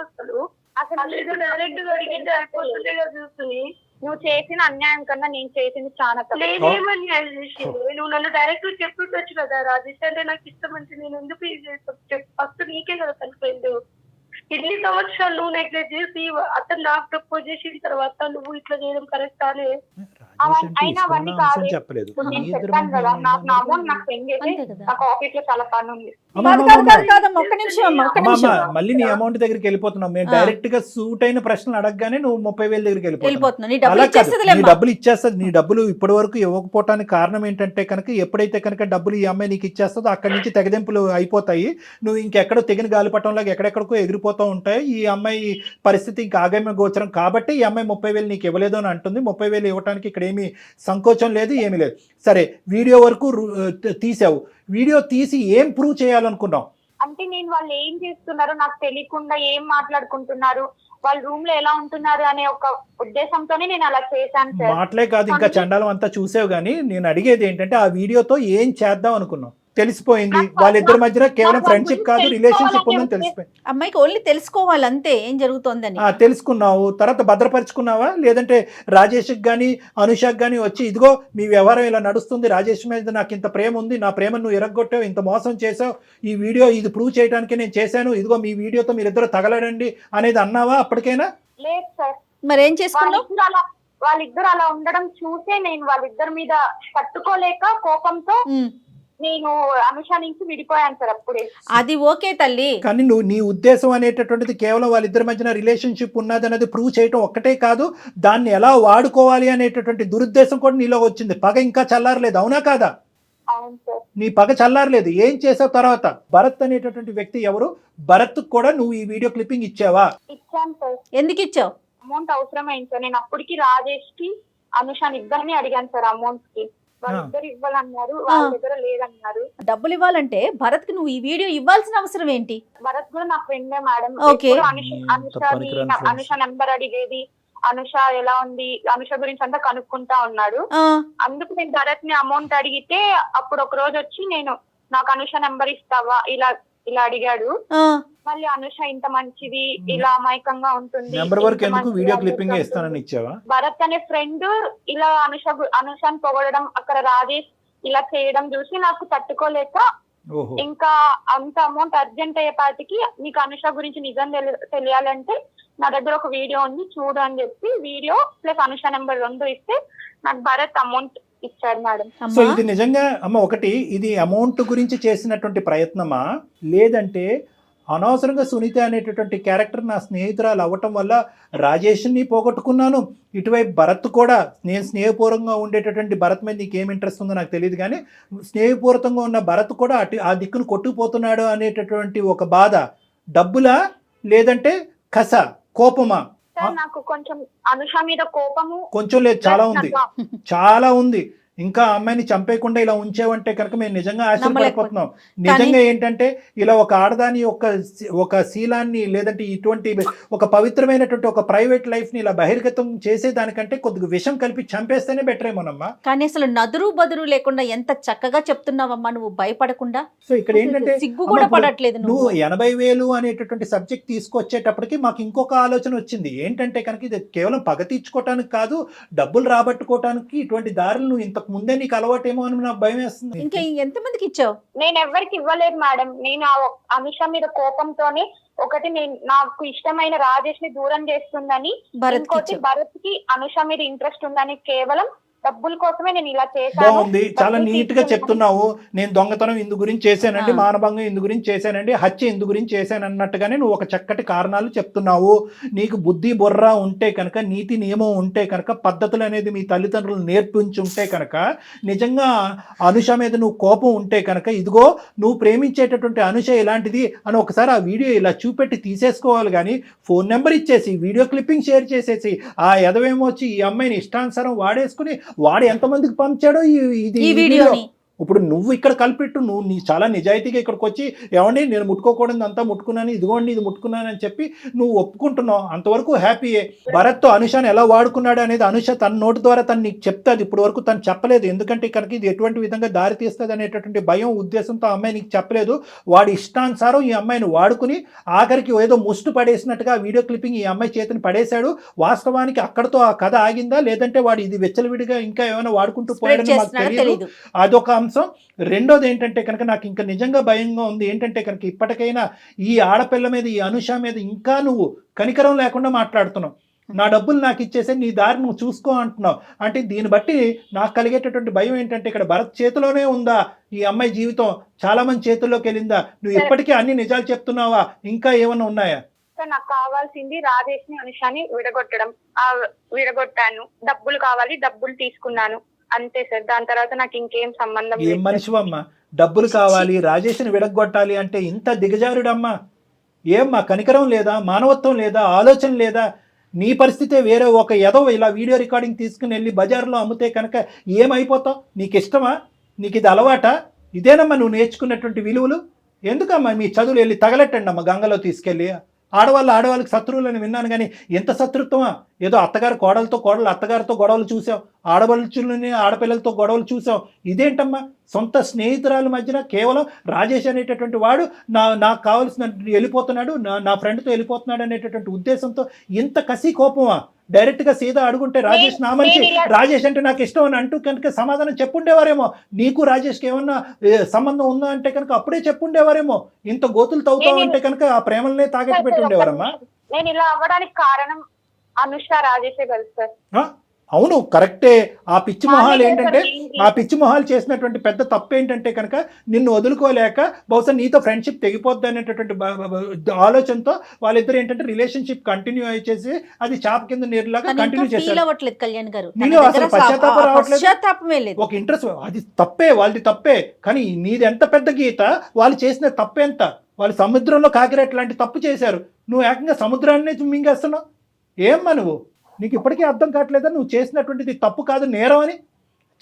అసలు డైరెక్ట్ గా అడిగితే అయిపోతుందే కదా చూస్తుంది. నువ్వు చేసిన అన్యాయం కన్నా నేను చేసింది చాలా నేనేమన్యాయం చేసింది? నువ్వు నన్ను డైరెక్ట్ చెప్పుకోవచ్చు కదా, రాజేష్ అంటే నాకు ఇష్టం అంటే నేను ఎందుకు ఇది చేస్తాను? ఫస్ట్ నీకే కదా తన ఫ్రెండ్. ఇన్ని సంవత్సరాలు నువ్వు నెగ్లెక్ట్ చేసి అతను నాకు ప్రపోజ్ చేసిన తర్వాత నువ్వు ఇట్లా చేయడం కరెక్ట్ అనే రాజేష్ అంటే అయినా అవన్నీ ఇష్టం కాదు. అని చెప్పలేదు. నేను మీ ఇద్దరి చెప్పాను మధ్య కదా, నాకు నా ఏమన్నా అమౌంట్ నాకు సెండ్ చేసి అంతే కదా. నాకు ఆఫీస్ లో చాలా పని ఉంది. అమ్మా, కాదు అమ్మా, కాదు అమ్మా. కాదు కాదమ్మా, ఒక్క నిమిషం అమ్మా, ఒక్క అమ్మా, నిమిషం. అమ్మా, మళ్ళీ నీ అమౌంట్ దగ్గరికి వెళ్ళిపోతున్నాం. మేము ఆ. డైరెక్ట్ గా సూట్ అయిన ప్రశ్నలు అడగగానే నువ్వు 30,000 దగ్గరికి వెళ్ళిపోతున్నావు. వెళ్ళిపోతున్నా, నీ డబ్బులు అలా కాదు, నీ ఇచ్చేస్తుందిలేమ్మా. డబ్బులు ఇచ్చేస్తుంది. నీ డబ్బులు ఇప్పటి వరకు ఇవ్వకపోవటానికి కారణం ఏంటంటే కనుక ఎప్పుడైతే కనుక డబ్బులు ఈ అమ్మాయి నీకు ఇచ్చేస్తుందో అక్కడి నుంచి తెగదెంపులు అయిపోతాయి. నువ్వు ఇంకెక్కడో తెగిన గాలిపటంలాగా ఎక్కడెక్కడికో ఎగిరిపోతూ ఉంటాయి. ఈ అమ్మాయి పరిస్థితి ఇంకా ఆగమ్య గోచరం కాబట్టి ఈ అమ్మాయి 30,000 నీకు ఇవ్వలేదు అని అంటుంది. 30,000 ఇవ్వడానికి ఇక్కడ ఏమీ సంకోచం లేదు, ఏమీ లేదు. సరే, వీడియో వరకు తీసావు. వీడియో తీసి ఏం ప్రూవ్ చేయాలనుకున్నావు? అంటే నేను వాళ్ళు ఏం చేస్తున్నారో నాకు తెలియకుండా ఏం మాట్లాడుకుంటున్నారు, వాళ్ళ రూమ్ లో ఎలా ఉంటున్నారు అనే ఒక ఉద్దేశంతోనే నేను అలా చేశాను సార్. మాటలే కాదు, ఇంకా చండాలం అంతా చూసావు. కానీ నేను అడిగేది ఏంటంటే ఆ వీడియోతో ఏం చేద్దాం అనుకున్నావు? తెలిసిపోయింది వాళ్ళిద్దరి మధ్యన కేవలం ఫ్రెండ్షిప్ కాదు, రిలేషన్షిప్ ఉందని తెలిసిపోయింది. అమ్మాయికి ఓన్లీ తెలుసుకోవాలి అంతే, ఏం జరుగుతోందని. తెలుసుకున్నావు, తర్వాత భద్రపరుచుకున్నావా? లేదంటే రాజేష్కి కానీ అనుషకి కానీ వచ్చి ఇదిగో మీ వ్యవహారం ఇలా నడుస్తుంది, రాజేష్ మీద నాకు ఇంత ప్రేమ ఉంది, నా ప్రేమను నువ్వు ఎరగొట్టావు, ఇంత మోసం చేసావు, ఈ వీడియో ఇది ప్రూవ్ చేయడానికి నేను చేశాను, ఇదిగో మీ వీడియోతో మీరిద్దరు తగలడండి అనేది అన్నావా అప్పటికైనా? లేదు సార్. మరి ఏం చేసుకున్నావు? వాళ్ళిద్దరు అలా ఉండడం చూసే నేను వాళ్ళిద్దరి మీద తట్టుకోలేక కోపంతో నేను అనుష నుంచి విడిపోయాను సార్ అప్పుడే. అది ఓకే తల్లి, కానీ నువ్వు నీ ఉద్దేశం అనేటటువంటిది కేవలం వాళ్ళిద్దరి మధ్యన రిలేషన్షిప్ ఉన్నది అనేది ప్రూవ్ చేయటం ఒక్కటే కాదు, దాన్ని ఎలా వాడుకోవాలి అనేటటువంటి దురుద్దేశం కూడా నీలో వచ్చింది. పగ ఇంకా చల్లారలేదు, అవునా కాదా? అవును సార్. నీ పగ చల్లారలేదు. ఏం చేసావు తర్వాత? భరత్ అనేటటువంటి వ్యక్తి ఎవరు? భరత్ కూడా నువ్వు ఈ వీడియో క్లిప్పింగ్ ఇచ్చావా? ఇచ్చాను సార్. ఎందుకు ఇచ్చావు? అమౌంట్ అవసరమైంది సార్. నేను అప్పటికి రాజేష్ కి అనుషాని ఇద్దరిని అడిగాను సార్ అమౌంట్ కి. వాళ్ళిద్దరు ఇవ్వాలన్నారు, వాళ్ళ దగ్గర లేదన్నారు. డబ్బులు ఇవ్వాలంటే భరత్ కి నువ్వు ఈ వీడియో ఇవ్వాల్సిన అవసరం ఏంటి? భరత్ కూడా నా ఫ్రెండే మేడం. ఓకే. అనుష నెంబర్ అడిగేది, అనుష ఎలా ఉంది, అనుష గురించి అంతా కనుక్కుంటా ఉన్నాడు. అందుకు నేను భరత్ ని అమౌంట్ అడిగితే అప్పుడు ఒక రోజు వచ్చి నేను నాకు అనుష నెంబర్ ఇస్తావా ఇలా ఇలా అడిగాడు. మళ్ళీ అనుష ఇంత మంచిది, ఇలా అమాయకంగా ఉంటుంది, నెంబర్ వరకు ఎందుకు వీడియో క్లిప్పింగ్ ఇస్తానని ఇచ్చావా? భరత్ అనే ఫ్రెండ్ ఇలా అనుషాన్ని పొగడడం, అక్కడ రాజేష్ ఇలా చేయడం చూసి నాకు తట్టుకోలేక ఇంకా అంత అమౌంట్ అర్జెంట్ అయ్యేపాటికి నీకు అనుష గురించి నిజం తెలియాలంటే నా దగ్గర ఒక వీడియో ఉంది చూడు అని చెప్పి వీడియో ప్లస్ అనుష నెంబర్ 2 ఇస్తే నాకు భరత్ అమౌంట్ ఇచ్చాడు మేడం. సో ఇది నిజంగా అమ్మ ఒకటి, ఇది అమౌంట్ గురించి చేసినటువంటి ప్రయత్నమా, లేదంటే అనవసరంగా సునీత అనేటటువంటి క్యారెక్టర్ నా స్నేహితురాలు అవ్వటం వల్ల రాజేష్ని పోగొట్టుకున్నాను, ఇటువైపు భరత్ కూడా, నేను స్నేహపూర్వకంగా ఉండేటటువంటి భరత్ మీద నీకు ఏం ఇంట్రెస్ట్ ఉందో నాకు తెలియదు కానీ స్నేహపూర్వకంగా ఉన్న భరత్ కూడా ఆ దిక్కును కొట్టుకుపోతున్నాడు అనేటటువంటి ఒక బాధ, డబ్బులా లేదంటే కస, కోపమా? నాకు కొంచెం అనుష మీద కోపము కొంచెం లేదు, చాలా ఉంది, చాలా ఉంది. ఇంకా అమ్మాయిని చంపేయకుండా ఇలా ఉంచేవంటే కనుక మేము నిజంగా ఆశ్చర్యపడిపోతున్నాం. నిజంగా ఏంటంటే ఇలా ఒక ఆడదాని ఒక శీలాన్ని లేదంటే ఇటువంటి ఒక పవిత్రమైనటువంటి ఒక ప్రైవేట్ లైఫ్ ని ఇలా బహిర్గతం చేసేదానికంటే కొద్దిగా విషం కలిపి చంపేస్తేనే బెటర్ ఏమోనమ్మా. కానీ అసలు నదురు బదురు లేకుండా ఎంత చక్కగా చెప్తున్నావమ్మా నువ్వు, భయపడకుండా. సో ఇక్కడ ఏంటంటే సిగ్గు కూడా పడట్లేదు నువ్వు 80,000 అనేటటువంటి సబ్జెక్ట్ తీసుకొచ్చేటప్పటికి మాకు ఇంకొక ఆలోచన వచ్చింది. ఏంటంటే కనుక ఇది కేవలం పగ తీర్చుకోవటానికి కాదు, డబ్బులు రాబట్టుకోవటానికి ఇటువంటి దారులు నువ్వు ఇంతకు ముందే నీకు అలవాటేమో అని నాకు భయం వేస్తుంది. ఇంకా ఎంతమందికి ఇచ్చావు? నేను ఎవరికి ఇవ్వలేదు మేడం. నేను ఆ అనుష మీద కోపంతోనే ఒకటి నేను నాకు ఇష్టమైన రాజేష్ ని దూరం చేస్తుందని, ఇంకోటి భరత్ కి అనుష మీద ఇంట్రెస్ట్ ఉందని, కేవలం డబ్బుల కోసమే నేను ఇలా చేశాను. బాగుంది, చాలా నీట్ గా చెప్తున్నావు. నేను దొంగతనం ఇందు గురించి చేశానండి, మానభంగం ఇందు గురించి చేశానండి, హత్య ఇందు గురించి చేశాను అన్నట్టుగానే నువ్వు ఒక చక్కటి కారణాలు చెప్తున్నావు. నీకు బుద్ధి బొర్ర ఉంటే కనుక, నీతి నియమం ఉంటే కనుక, పద్ధతులు అనేది మీ తల్లిదండ్రులు నేర్పించి ఉంటే కనుక, నిజంగా అనుష మీద నువ్వు కోపం ఉంటే కనుక, ఇదిగో నువ్వు ప్రేమించేటటువంటి అనుష ఇలాంటిది అని ఒకసారి ఆ వీడియో ఇలా చూపెట్టి తీసేసుకోవాలి. కానీ ఫోన్ నెంబర్ ఇచ్చేసి వీడియో క్లిప్పింగ్ షేర్ చేసేసి ఆ ఎదవేమో వచ్చి ఈ అమ్మాయిని ఇష్టానుసారం వాడేసుకుని వాడు ఎంతమందికి పంచాడో ఈ వీడియోని. ఇప్పుడు నువ్వు ఇక్కడ కలిపెట్టు, నువ్వు చాలా నిజాయితీగా ఇక్కడికి వచ్చి ఏమండి నేను ముట్టుకోకూడదు అంతా ముట్టుకున్నాను, ఇదిగోండి ఇది ముట్టుకున్నాను అని చెప్పి నువ్వు ఒప్పుకుంటున్నావు, అంతవరకు హ్యాపీయే. భరత్తో అనుషాని ఎలా వాడుకున్నాడు అనేది అనుష తన నోటి ద్వారా తను నీకు చెప్తాది. ఇప్పుడు వరకు తను చెప్పలేదు, ఎందుకంటే ఇక్కడికి ఇది ఎటువంటి విధంగా దారి తీస్తుంది అనేటటువంటి భయం ఉద్దేశంతో అమ్మాయి నీకు చెప్పలేదు. వాడి ఇష్టానుసారం ఈ అమ్మాయిని వాడుకుని ఆఖరికి ఏదో ముష్టి పడేసినట్టుగా వీడియో క్లిప్పింగ్ ఈ అమ్మాయి చేతిని పడేశాడు. వాస్తవానికి అక్కడతో ఆ కథ ఆగిందా, లేదంటే వాడు ఇది వెచ్చలవిడిగా ఇంకా ఏమైనా వాడుకుంటూ పోయాడని మాకు తెలియదు. అదొక అంశం. రెండోది ఏంటంటే కనుక నాకు ఇంకా నిజంగా భయంగా ఉంది. ఏంటంటే కనుక ఇప్పటికైనా ఈ ఆడపిల్ల మీద, ఈ అనుష మీద ఇంకా నువ్వు కనికరం లేకుండా మాట్లాడుతున్నావు. నా డబ్బులు నాకు ఇచ్చేసి నీ దారి నువ్వు చూసుకో అంటున్నావు. అంటే దీన్ని బట్టి నాకు కలిగేటటువంటి భయం ఏంటంటే ఇక్కడ భరత్ చేతిలోనే ఉందా ఈ అమ్మాయి జీవితం, చాలా మంది చేతుల్లోకి వెళ్ళిందా? నువ్వు ఇప్పటికీ అన్ని నిజాలు చెప్తున్నావా, ఇంకా ఏమైనా ఉన్నాయా? నాకు కావాల్సింది రాజేష్ ని అనుషాని విడగొట్టడం, విడగొట్టాను. డబ్బులు కావాలి, డబ్బులు తీసుకున్నాను, అంతే సార్. దాని తర్వాత నాకు ఇంకేం సంబంధం ఏం మనిషివమ్మా, డబ్బులు కావాలి రాజేష్ని విడగొట్టాలి అంటే ఇంత దిగజారుడమ్మా? ఏమ్మా కనికరం లేదా, మానవత్వం లేదా, ఆలోచన లేదా? నీ పరిస్థితే వేరే. ఒక ఏదో ఇలా వీడియో రికార్డింగ్ తీసుకుని వెళ్ళి బజార్లో అమ్మితే కనుక ఏమైపోతావు? నీకు ఇష్టమా? నీకు ఇది అలవాటా? ఇదేనమ్మా నువ్వు నేర్చుకున్నటువంటి విలువలు? ఎందుకమ్మా మీ చదువులు వెళ్ళి తగలెట్టండి అమ్మ గంగలో తీసుకెళ్ళి. ఆడవాళ్ళకి శత్రువులని విన్నాను కానీ ఎంత శత్రుత్వమా? ఏదో అత్తగారు కోడలు అత్తగారితో గొడవలు చూసాం, ఆడవాళ్ళని ఆడపిల్లలతో గొడవలు చూసాం. ఇదేంటమ్మా సొంత స్నేహితురాల మధ్యన కేవలం రాజేష్ అనేటటువంటి వాడు నాకు కావాల్సిన వెళ్ళిపోతున్నాడు, నా ఫ్రెండ్తో వెళ్ళిపోతున్నాడు అనేటటువంటి ఉద్దేశంతో ఇంత కసి కోపమా? డైరెక్ట్గా సీదా అడుగుంటే రాజేష్ నా మనిషి, రాజేష్ అంటే నాకు ఇష్టం అని అంటూ కనుక సమాధానం చెప్పుండేవారేమో. నీకు రాజేష్కి ఏమన్నా సంబంధం ఉందా అంటే కనుక అప్పుడే చెప్పుండేవారేమో. ఇంత గోతులు తవ్వుతావు అంటే కనుక ఆ ప్రేమలనే తాగట్టు పెట్టి ఉండేవారమ్మా. నేను ఇలా అవ్వడానికి కారణం అనుష రాజేషే తెలుసు సార్. అవును కరెక్టే. ఆ పిచ్చి మొహాలు ఏంటంటే, ఆ పిచ్చి మొహాలు చేసినటువంటి పెద్ద తప్పు ఏంటంటే కనుక నిన్ను వదులుకోలేక బహుశా నీతో ఫ్రెండ్షిప్ తెగిపోద్ది అనేటటువంటి ఆలోచనతో వాళ్ళిద్దరు ఏంటంటే రిలేషన్షిప్ కంటిన్యూ అయ్యేసి అది చాప కింద నీరులాగా కంటిన్యూ చేశారు. కళ్యాణ్ గారు నీలో అసలు పశ్చాత్తాపం రావట్లేదు. ఒక ఇంట్రెస్ట్, అది తప్పే, వాళ్ళది తప్పే. కానీ నీది ఎంత పెద్ద గీత, వాళ్ళు చేసిన తప్పెంత? వాళ్ళు సముద్రంలో కాకిరెట్ లాంటి తప్పు చేశారు, నువ్వు ఏకంగా సముద్రాన్ని మింగేస్తున్నావు. ఏమ్మా నువ్వు, నీకు ఇప్పటికీ అర్థం కావట్లేదా నువ్వు చేసినటువంటిది తప్పు కాదు, నేరం అని?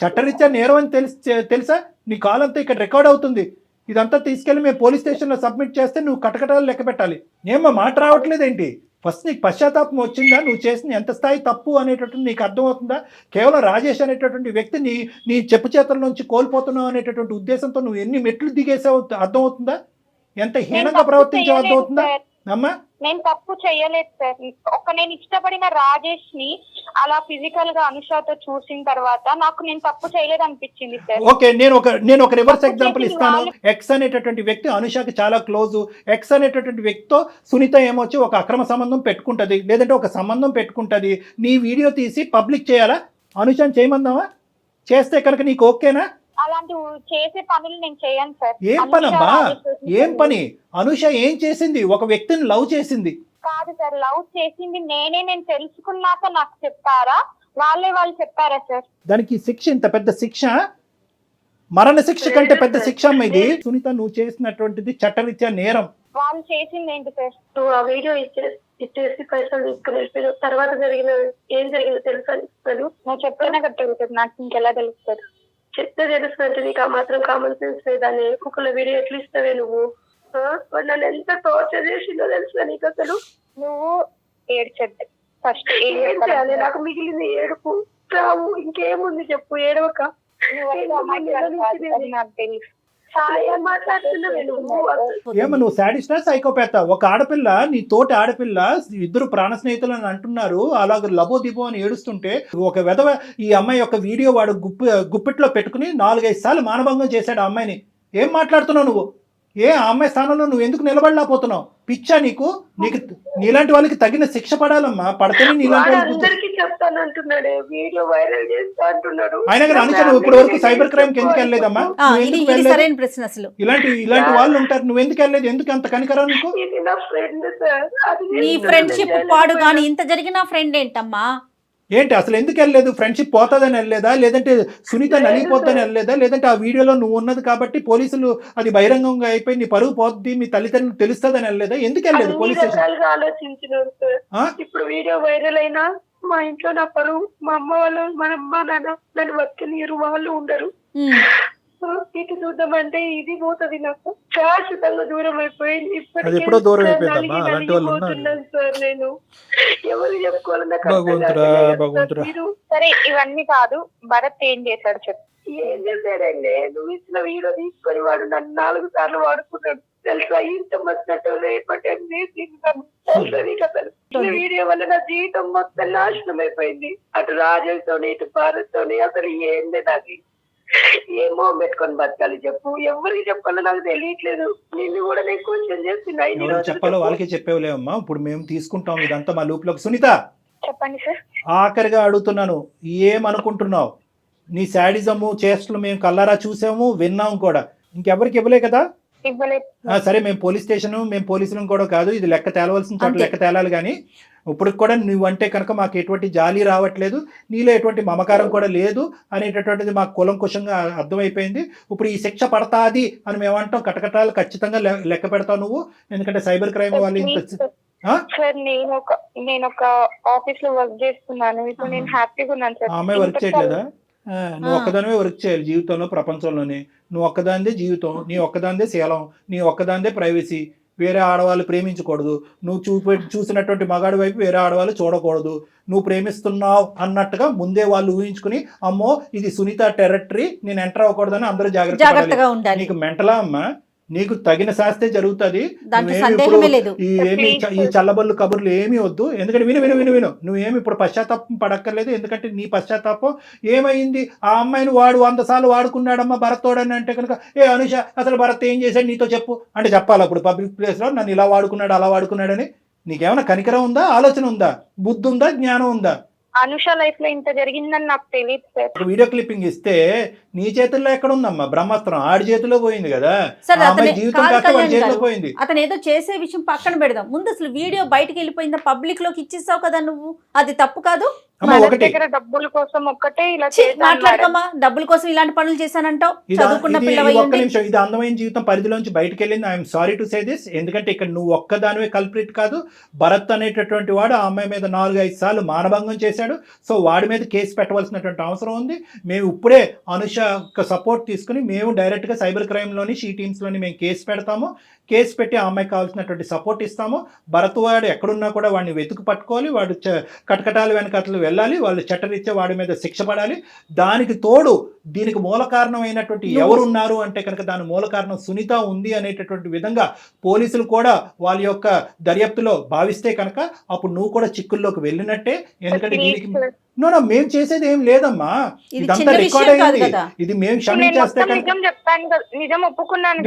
చట్టరీత్యా నేరం అని తెలుసా? నీ కాల్ అంతా ఇక్కడ రికార్డ్ అవుతుంది. ఇదంతా తీసుకెళ్ళి మేము పోలీస్ స్టేషన్లో సబ్మిట్ చేస్తే నువ్వు కటకటాలు లెక్క పెట్టాలి. ఏమ్మా మాట రావట్లేదేంటి? ఫస్ట్ నీకు పశ్చాత్తాపం వచ్చిందా? నువ్వు చేసిన ఎంత స్థాయి తప్పు అనేటటువంటి నీకు అర్థమవుతుందా? కేవలం రాజేష్ అనేటటువంటి వ్యక్తి నీ చెప్పు చేతుల నుంచి కోల్పోతున్నావు అనేటటువంటి ఉద్దేశంతో నువ్వు ఎన్ని మెట్లు దిగేసావు అర్థమవుతుందా? ఎంత హీనంగా ప్రవర్తించావు అర్థమవుతుందా అమ్మా? నేను తప్పు చేయలేదు సార్. నేను ఇష్టపడిన రాజేష్ ని అలా ఫిజికల్ గా అనుషాతో చూసిన తర్వాత నాకు నేను తప్పు చేయలేదు అనిపించింది సార్. ఓకే, నేను ఒక రివర్స్ ఎగ్జాంపుల్ ఇస్తాను. ఎక్స్ అనేటటువంటి వ్యక్తి అనుషాకి చాలా క్లోజ్. ఎక్స్ అనేటటువంటి వ్యక్తితో సునీత ఏమొచ్చి ఒక అక్రమ సంబంధం పెట్టుకుంటది, లేదంటే ఒక సంబంధం పెట్టుకుంటది. నీ వీడియో తీసి పబ్లిక్ చేయాలా? అనుషాని చేయమందామా? చేస్తే కనుక నీకు ఓకేనా? అలాంటి చేసే పనులు నేను చేయను సార్. ఏం పనమ్మా? ఏం పని? అనుష ఏం చేసింది? ఒక వ్యక్తిని లవ్ చేసింది కాదు సార్, లవ్ చేసింది నేనే. నేను తెలుసుకున్నాక నాకు చెప్పారా, వాళ్ళు చెప్పారా సార్? దానికి శిక్ష ఇంత పెద్ద శిక్ష, మరణ శిక్ష కంటే పెద్ద శిక్ష అమ్మ ఇది. సునీత నువ్వు చేసినటువంటిది చట్టరీత్యా నేరం. వాళ్ళు చేసింది ఏంటి సార్? నువ్వు ఆ వీడియో ఇచ్చేసి పైసలు తీసుకుని వెళ్ళిపోయావు. తర్వాత ఏం జరిగిందో తెలుసా? నువ్వు చెప్తేనే కట్టగలుగుతుంది, నాకు ఇంకెలా తెలుస్తుంది? చెప్తే తెలుస్తుంటే నీకు ఆ మాత్రం కామన్ సెన్స్ లేదని ఒక్కొక్కళ్ళ వీడియో ఎట్లా ఇస్తావే నువ్వు? నన్ను ఎంత టార్చర్ చేసిందో తెలుసా నీకు? అసలు నువ్వు ఏడ్చద్దు ఫస్ట్. ఏం చేయాలి? నాకు మిగిలింది ఏడుపు. రావు ఇంకేముంది చెప్పు, ఏడవక. నాకు తెలుసు. ఏమో నువ్వు సాడిస్టా సైకోపాతా? ఒక ఆడపిల్ల, నీ తోటి ఆడపిల్ల, ఇద్దరు ప్రాణ స్నేహితులు అని అంటున్నారు, అలాగ లబో దిబో అని ఏడుస్తుంటే ఒక వెధవ ఈ అమ్మాయి యొక్క వీడియో వాడు గుప్పిట్లో పెట్టుకుని 4-5 సార్లు మానభంగం చేశాడు ఆ అమ్మాయిని. ఏం మాట్లాడుతున్నావు నువ్వు? ఆ అమ్మాయి స్థానంలో నువ్వు ఎందుకు నిలబడలేకపోతున్నావు? పిచ్చా నీకు? నీలాంటి వాళ్ళకి తగిన శిక్ష పడాలమ్మా. పడితేనే నీలాంటి అందరికి చెప్తానంటున్నాడే, వీడియో వైరల్ చేస్తా అంటున్నాడు. అయినా కానీ అనుష నువ్వు ఇప్పటి వరకు సైబర్ క్రైమ్ కి ఎందుకు వెళ్ళలేదమ్మా? సరైన ప్రశ్న. అసలు ఇలాంటి వాళ్ళు ఉంటారు, నువ్వు ఎందుకు వెళ్ళలేదు? ఎందుకు అంత కనికరం నీకు? నా ఫ్రెండ్ సార్. నీ ఫ్రెండ్షిప్ పాడు కానీ ఇంత జరిగిన ఫ్రెండ్ ఏంటమ్మా? ఏంటి అసలు ఎందుకు వెళ్ళలేదు? ఫ్రెండ్షిప్ పోతుందని వెళ్ళలేదా? లేదంటే సునీత నలిగిపోతుందని వెళ్ళలేదా? లేదంటే ఆ వీడియోలో నువ్వు ఉన్నది కాబట్టి పోలీసులు అది బహిరంగంగా అయిపోయి నీ పరువు పోద్ది, మీ తల్లిదండ్రులు తెలుస్తుందని వెళ్ళలేదా? ఎందుకు వెళ్ళలేదు పోలీస్ స్టేషన్? ఆలోచించినారు సార్. ఇప్పుడు వీడియో వైరల్ అయినా మా ఇంట్లో నా పరువు, మా అమ్మ వాళ్ళు, మా అమ్మ నాన్న నన్ను బతికనీరు, వాళ్ళు ఉండరు. ఇటు చూద్దామంటే ఇది పోతుంది, నాకు శాశ్వతంగా దూరం అయిపోయింది. ఇప్పటికే సార్ నేను ఎవరు చెప్పుకోవాలన్నా. సరే ఇవన్నీ కాదు, భరత్ ఏం చేశాడు చెప్పు. ఏం చేశాడండి? నువ్వు ఇచ్చిన వీడియో తీసుకొని వాడు నన్ను 4 సార్లు వాడుకున్నాడు తెలుసా? ఇంత వచ్చినట్టు వీడియో వల్ల నా జీవితం మొత్తం నాశనం అయిపోయింది. అటు రాజుతోని ఇటు భారత్తోని అసలు ఏంది నాకు ఏమో పెట్టుకొని బతకాలి చెప్పు. ఎవరికి చెప్పాలో నాకు తెలియట్లేదు. నిన్ను కూడా నేను క్వశ్చన్ చేస్తున్నా. చెప్పాలో వాళ్ళకే చెప్పేవలేమమ్మా. ఇప్పుడు మేము తీసుకుంటాం ఇదంతా మా లూప్ లోకి. సునీత చెప్పండి సార్. ఆఖరిగా అడుగుతున్నాను, ఏమనుకుంటున్నావు? నీ శాడిజము చేష్టలు మేము కల్లారా చూసాము, విన్నాము కూడా. ఇంకెవరికి ఇవ్వలే కదా? ఇవ్వలేదు. సరే, మేము పోలీస్ స్టేషన్, మేము పోలీసులం కూడా కాదు, ఇది లెక్క తేలవలసిన చోట అంతే. లెక్క తేలాలి. కానీ ఇప్పుడు కూడా నువ్వంటే కనుక మాకు ఎటువంటి జాలి రావట్లేదు, నీలో ఎటువంటి మమకారం కూడా లేదు అనేటటువంటిది మాకు కులంకుశంగా అర్థమైపోయింది. ఇప్పుడు ఈ శిక్ష పడతాది అని మేము అంటాం, కటకటాలు ఖచ్చితంగా లెక్క పెడతావు నువ్వు. ఎందుకంటే సైబర్ క్రైమ్ వాళ్ళు ఇంత సార్ నేను ఒక ఆఫీస్ లో వర్క్ చేస్తున్నాను. ఇప్పుడు నేను హ్యాపీగా ఉన్నాను సార్. ఆ అమ్మాయి వర్క్ చేయట్లేదా? నువ్వు ఒక్కదానివే వర్క్ చేయాలి జీవితంలో, ప్రపంచంలోనే. నువ్వు ఒక్కదానిదే జీవితం, నీ ఒక్కదానిదే శీలం, నీ ఒక్కదానిదే ప్రైవసీ. వేరే ఆడవాళ్ళు ప్రేమించకూడదు, నువ్వు చూసినటువంటి మగాడి వైపు వేరే ఆడవాళ్ళు చూడకూడదు. నువ్వు ప్రేమిస్తున్నావు అన్నట్టుగా ముందే వాళ్ళు ఊహించుకుని, అమ్మో ఇది సునీత టెరిటరీ, నేను ఎంటర్ అవ్వకూడదని అందరూ జాగ్రత్తగా ఉండాలి. నీకు మెంటలా అమ్మా? నీకు తగిన శాస్తే జరుగుతుంది. దాంట్లో సందేహమే లేదు. ఈ చల్లబల్లు కబుర్లు ఏమీ వద్దు. ఎందుకంటే విను, నువ్వేమి ఇప్పుడు పశ్చాత్తాపం పడక్కర్లేదు. ఎందుకంటే నీ పశ్చాత్తాపం ఏమైంది? ఆ అమ్మాయిని వాడు 100 సార్లు వాడుకున్నాడమ్మా భరత్తోడని అంటే కనుక, ఏ అనుష అసలు భరత్ ఏం చేశాడు నీతో చెప్పు అంటే చెప్పాలి. అప్పుడు పబ్లిక్ ప్లేస్లో నన్ను ఇలా వాడుకున్నాడు అలా వాడుకున్నాడని నీకేమైనా కనికరం ఉందా? ఆలోచన ఉందా? బుద్ధి ఉందా? జ్ఞానం ఉందా? అనుష లైఫ్ లో ఇంత జరిగిందని నాకు తెలియదు సార్. వీడియో క్లిప్పింగ్ ఇస్తే నీ చేతుల్లో ఎక్కడ ఉందమ్మా బ్రహ్మాస్త్రం? ఆడి చేతిలో పోయింది కదా. సార్, ఆ అమ్మాయి జీవితం కాస్త వాడి చేతిలో పోయింది. అతను ఏదో చేసే విషయం పక్కన పెడదాం. ముందు అసలు వీడియో బయటకు వెళ్ళిపోయిందా, పబ్లిక్ లోకి ఇచ్చేసావు కదా నువ్వు, అది తప్పు కాదు. అమ్మ, మన ఒకటి దగ్గర డబ్బుల కోసం ఒక్కటే ఇలా మాట్లాడకమ్మా, డబ్బుల కోసం ఇలాంటి పనులు చేశానంటావు. చదువుకున్న ఒక్క పిల్లవయ్యండి. నిమిషం, ఇది అందమైన జీవితం పరిధిలోంచి బయటకు వెళ్ళింది. I'm sorry to say this. ఎందుకంటే ఇక్కడ నువ్వు ఒక్కదానివే కల్ప్రిట్ కాదు. భరత్ అనేటటువంటి వాడు ఆ అమ్మాయి మీద 4-5 సార్లు మానభంగం చేశాడు. సో వాడి మీద కేసు పెట్టవలసినటువంటి అవసరం ఉంది. మేము ఇప్పుడే అనుష సపోర్ట్ తీసుకుని మేము డైరెక్ట్గా సైబర్ క్రైమ్లోని షీ టీమ్స్లోని మేము కేసు పెడతాము. కేసు పెట్టి ఆ అమ్మాయికి కావాల్సినటువంటి సపోర్ట్ ఇస్తాము. భరత్ వాడు ఎక్కడున్నా కూడా వాడిని వెతుకు పట్టుకోవాలి. వాడు కటకటాలు వెనకట్లు వెళ్ళాలి. వాళ్ళు చట్టరీత్యా వాడి మీద శిక్ష పడాలి. దానికి తోడు దీనికి మూల కారణమైనటువంటి ఎవరున్నారు అంటే కనుక దాని మూల కారణం సునీత ఉంది అనేటటువంటి విధంగా పోలీసులు కూడా వాళ్ళ యొక్క దర్యాప్తులో భావిస్తే కనుక అప్పుడు నువ్వు కూడా చిక్కుల్లోకి వెళ్ళినట్టే. ఎందుకంటే దీనికి మేము చేసేది ఏం లేదమ్మా, ఇదంతా రికార్డ్ అయింది. ఇది మేము క్షమించేస్తే నిజం ఒప్పుకున్నాను.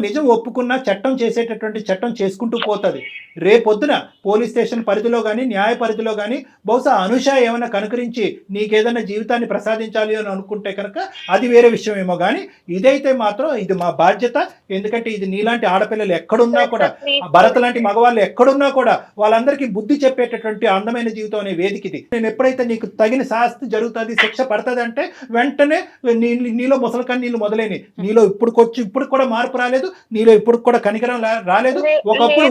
నిజం ఒప్పుకున్నా చట్టం చేసేటటువంటి చట్టం చేసుకుంటూ పోతుంది. రేపొద్దున పోలీస్ స్టేషన్ పరిధిలో కానీ న్యాయ పరిధిలో కానీ బహుశా అనుష ఏమైనా కనుకరించి నీకేదైనా జీవితాన్ని ప్రసాదించాలి అని అనుకుంటే కనుక అది వేరే విషయం ఏమో. కానీ ఇదైతే మాత్రం ఇది మా బాధ్యత. ఎందుకంటే ఇది నీలాంటి ఆడపిల్లలు ఎక్కడున్నా కూడా, భరత్ లాంటి మగవాళ్ళు ఎక్కడున్నా కూడా వాళ్ళందరికీ బుద్ధి చెప్పేటటువంటి అందమైన జీవితం అనే వేదిక ఇది. నేను ఎప్పుడైతే నీకు తగిన శాస్తి జరుగుతుంది, శిక్ష పడుతుంది అంటే వెంటనే నీలో ముసలికని నీళ్ళు మొదలైనవి. నీలో ఇప్పుడు కూడా మార్పు రాలేదు. నీలో ఇప్పుడు కూడా కనికరం రాలేదు. ఒకప్పుడు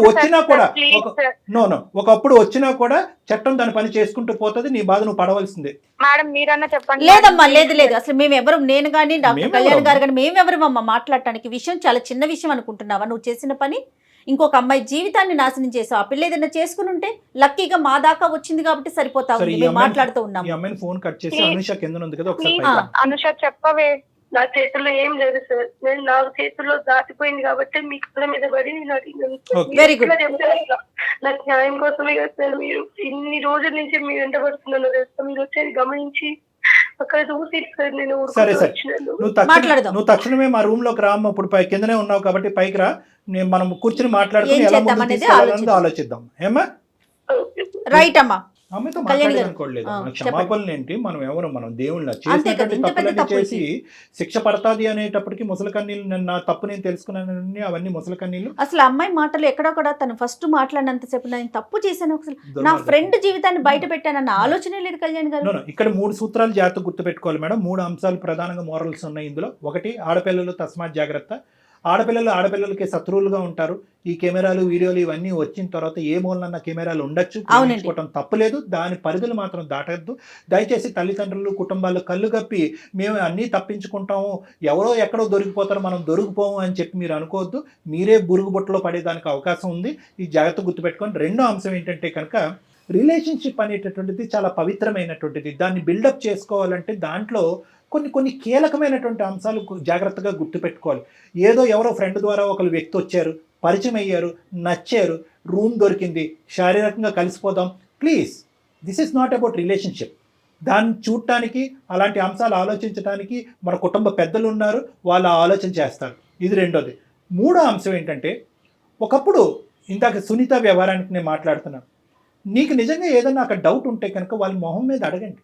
వచ్చినా కూడా చట్టం దాని పని చేసుకుంటూ పోతుంది. నీ బాధ నువ్వు పడవలసిందే. మేడం మీరన్నా చెప్పండి. లేదమ్మా, లేదు అసలు మేమెవరు, నేను కానీ డాక్టర్ కళ్యాణ్ గారు కానీ మేమెవరమ్మా మాట్లాడటానికి? విషయం చాలా చిన్న విషయం అనుకుంటున్నావా? నువ్వు చేసిన పని ఇంకొక అమ్మాయి జీవితాన్ని నాశనం చేసావు. ఆ పిల్ల ఏదైనా చేసుకుని ఉంటే లక్కీగా మా దాకా వచ్చింది కాబట్టి సరిపోతా ఉంది. మేము మాట్లాడుతూ ఉన్నాం. అనుష చెప్పవే. నా చేతుల్లో ఏం లేదు సార్. నా చేతుల్లో దాటిపోయింది కాబట్టి మీ కళ్ళ మీద పడి వెరీ గుడ్. నాకు న్యాయం కోసమే కదా సార్ మీరు ఇన్ని రోజుల నుంచి మీరు వెంట పడుతున్నాను తెలుసా. మీరు వచ్చేది గమనించి అక్కడ చూసి సార్ నేను నువ్వు తక్షణమే మా రూమ్ లోకి రామ్మ. ఇప్పుడు కిందనే ఉన్నావు కాబట్టి పైకి రా. మనం కూర్చుని మాట్లాడుకుని ఎలా ముందుకు తీసుకెళ్లాలనేది ఆలోచిద్దాం. ఏమా? రైట్ అమ్మా. అమ్మతో మాట్లాడనుకోలేదు. క్షమాపణలు ఏంటి? మనం దేవుళ్ళ చేసినటువంటి తప్పులన్నీ చేసి శిక్ష పడతాది అనేటప్పటికి ముసలి కన్నీళ్ళు, నా తప్పు నేను తెలుసుకున్నానని అవన్నీ ముసలి కన్నీళ్ళు. అసలు అమ్మాయి మాటలు ఎక్కడ కూడా తను ఫస్ట్ మాట్లాడినంతసేపు నేను తప్పు చేశాను, నా ఫ్రెండ్ జీవితాన్ని బయట పెట్టానన్న ఆలోచనే లేదు కళ్యాణ్ గారు. ఇక్కడ 3 సూత్రాలు జాగ్రత్త గుర్తుపెట్టుకోవాలి మేడం. 3 అంశాలు ప్రధానంగా మోరల్స్ ఉన్నాయి ఇందులో. 1, ఆడపిల్లలు తస్మాత్ జాగ్రత్త. ఆడపిల్లలకి శత్రువులుగా ఉంటారు. ఈ కెమెరాలు వీడియోలు ఇవన్నీ వచ్చిన తర్వాత ఏ మూలనన్న కెమెరాలు ఉండొచ్చు, ప్రేమించుకోవటం తప్పులేదు. దాని పరిధులు మాత్రం దాటద్దు. దయచేసి తల్లిదండ్రులు, కుటుంబాలు కళ్ళు కప్పి మేము అన్నీ తప్పించుకుంటాము, ఎవరో ఎక్కడో దొరికిపోతారు, మనం దొరికిపోము అని చెప్పి మీరు అనుకోవద్దు. మీరే బురుగు బుట్టలో పడేదానికి అవకాశం ఉంది. ఈ జాగ్రత్త గుర్తుపెట్టుకొని. రెండో అంశం ఏంటంటే కనుక రిలేషన్షిప్ అనేటటువంటిది చాలా పవిత్రమైనటువంటిది. దాన్ని బిల్డప్ చేసుకోవాలంటే దాంట్లో కొన్ని కీలకమైనటువంటి అంశాలు జాగ్రత్తగా గుర్తుపెట్టుకోవాలి. ఏదో ఎవరో ఫ్రెండ్ ద్వారా ఒకరు వ్యక్తి వచ్చారు, పరిచయం అయ్యారు, నచ్చారు, రూమ్ దొరికింది, శారీరకంగా కలిసిపోదాం. Please, this is not about relationship. దాన్ని చూడటానికి, అలాంటి అంశాలు ఆలోచించడానికి మన కుటుంబ పెద్దలు ఉన్నారు, వాళ్ళు ఆలోచన చేస్తారు. ఇది రెండోది. మూడో అంశం ఏంటంటే, ఒకప్పుడు ఇందాక సునీత వ్యవహారానికి నేను మాట్లాడుతున్నాను. నీకు నిజంగా ఏదైనా అక్కడ డౌట్ ఉంటే కనుక వాళ్ళ మొహం మీద అడగండి,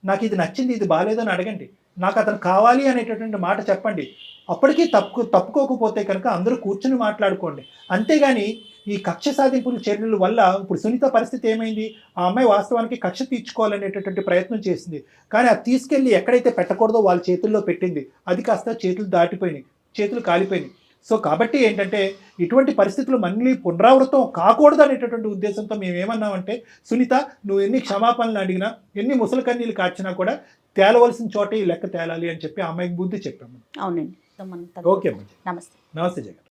నాకు ఇది నచ్చింది ఇది బాగాలేదని అడగండి, నాకు అతను కావాలి అనేటటువంటి మాట చెప్పండి. అప్పటికీ తప్పుకోకపోతే కనుక అందరూ కూర్చుని మాట్లాడుకోండి. అంతేగాని ఈ కక్ష సాధింపుల చర్యల వల్ల ఇప్పుడు సునీత పరిస్థితి ఏమైంది, ఆ అమ్మాయి వాస్తవానికి కక్ష తీర్చుకోవాలనేటటువంటి ప్రయత్నం చేసింది, కానీ అది తీసుకెళ్ళి ఎక్కడైతే పెట్టకూడదో వాళ్ళ చేతుల్లో పెట్టింది, అది కాస్త చేతులు దాటిపోయినాయి, చేతులు కాలిపోయినాయి. సో కాబట్టి ఏంటంటే ఇటువంటి పరిస్థితులు మళ్ళీ పునరావృతం కాకూడదు అనేటటువంటి ఉద్దేశంతో మేము ఏమన్నామంటే, సునీత నువ్వు ఎన్ని క్షమాపణలు అడిగినా ఎన్ని ముసలి కన్నీళ్ళు కార్చినా కూడా తేలవలసిన చోటే ఈ లెక్క తేలాలి అని చెప్పి ఆ అమ్మాయికి బుద్ధి చెప్పాము. అవునండి. ఓకే నమస్తే. నమస్తే జగన్.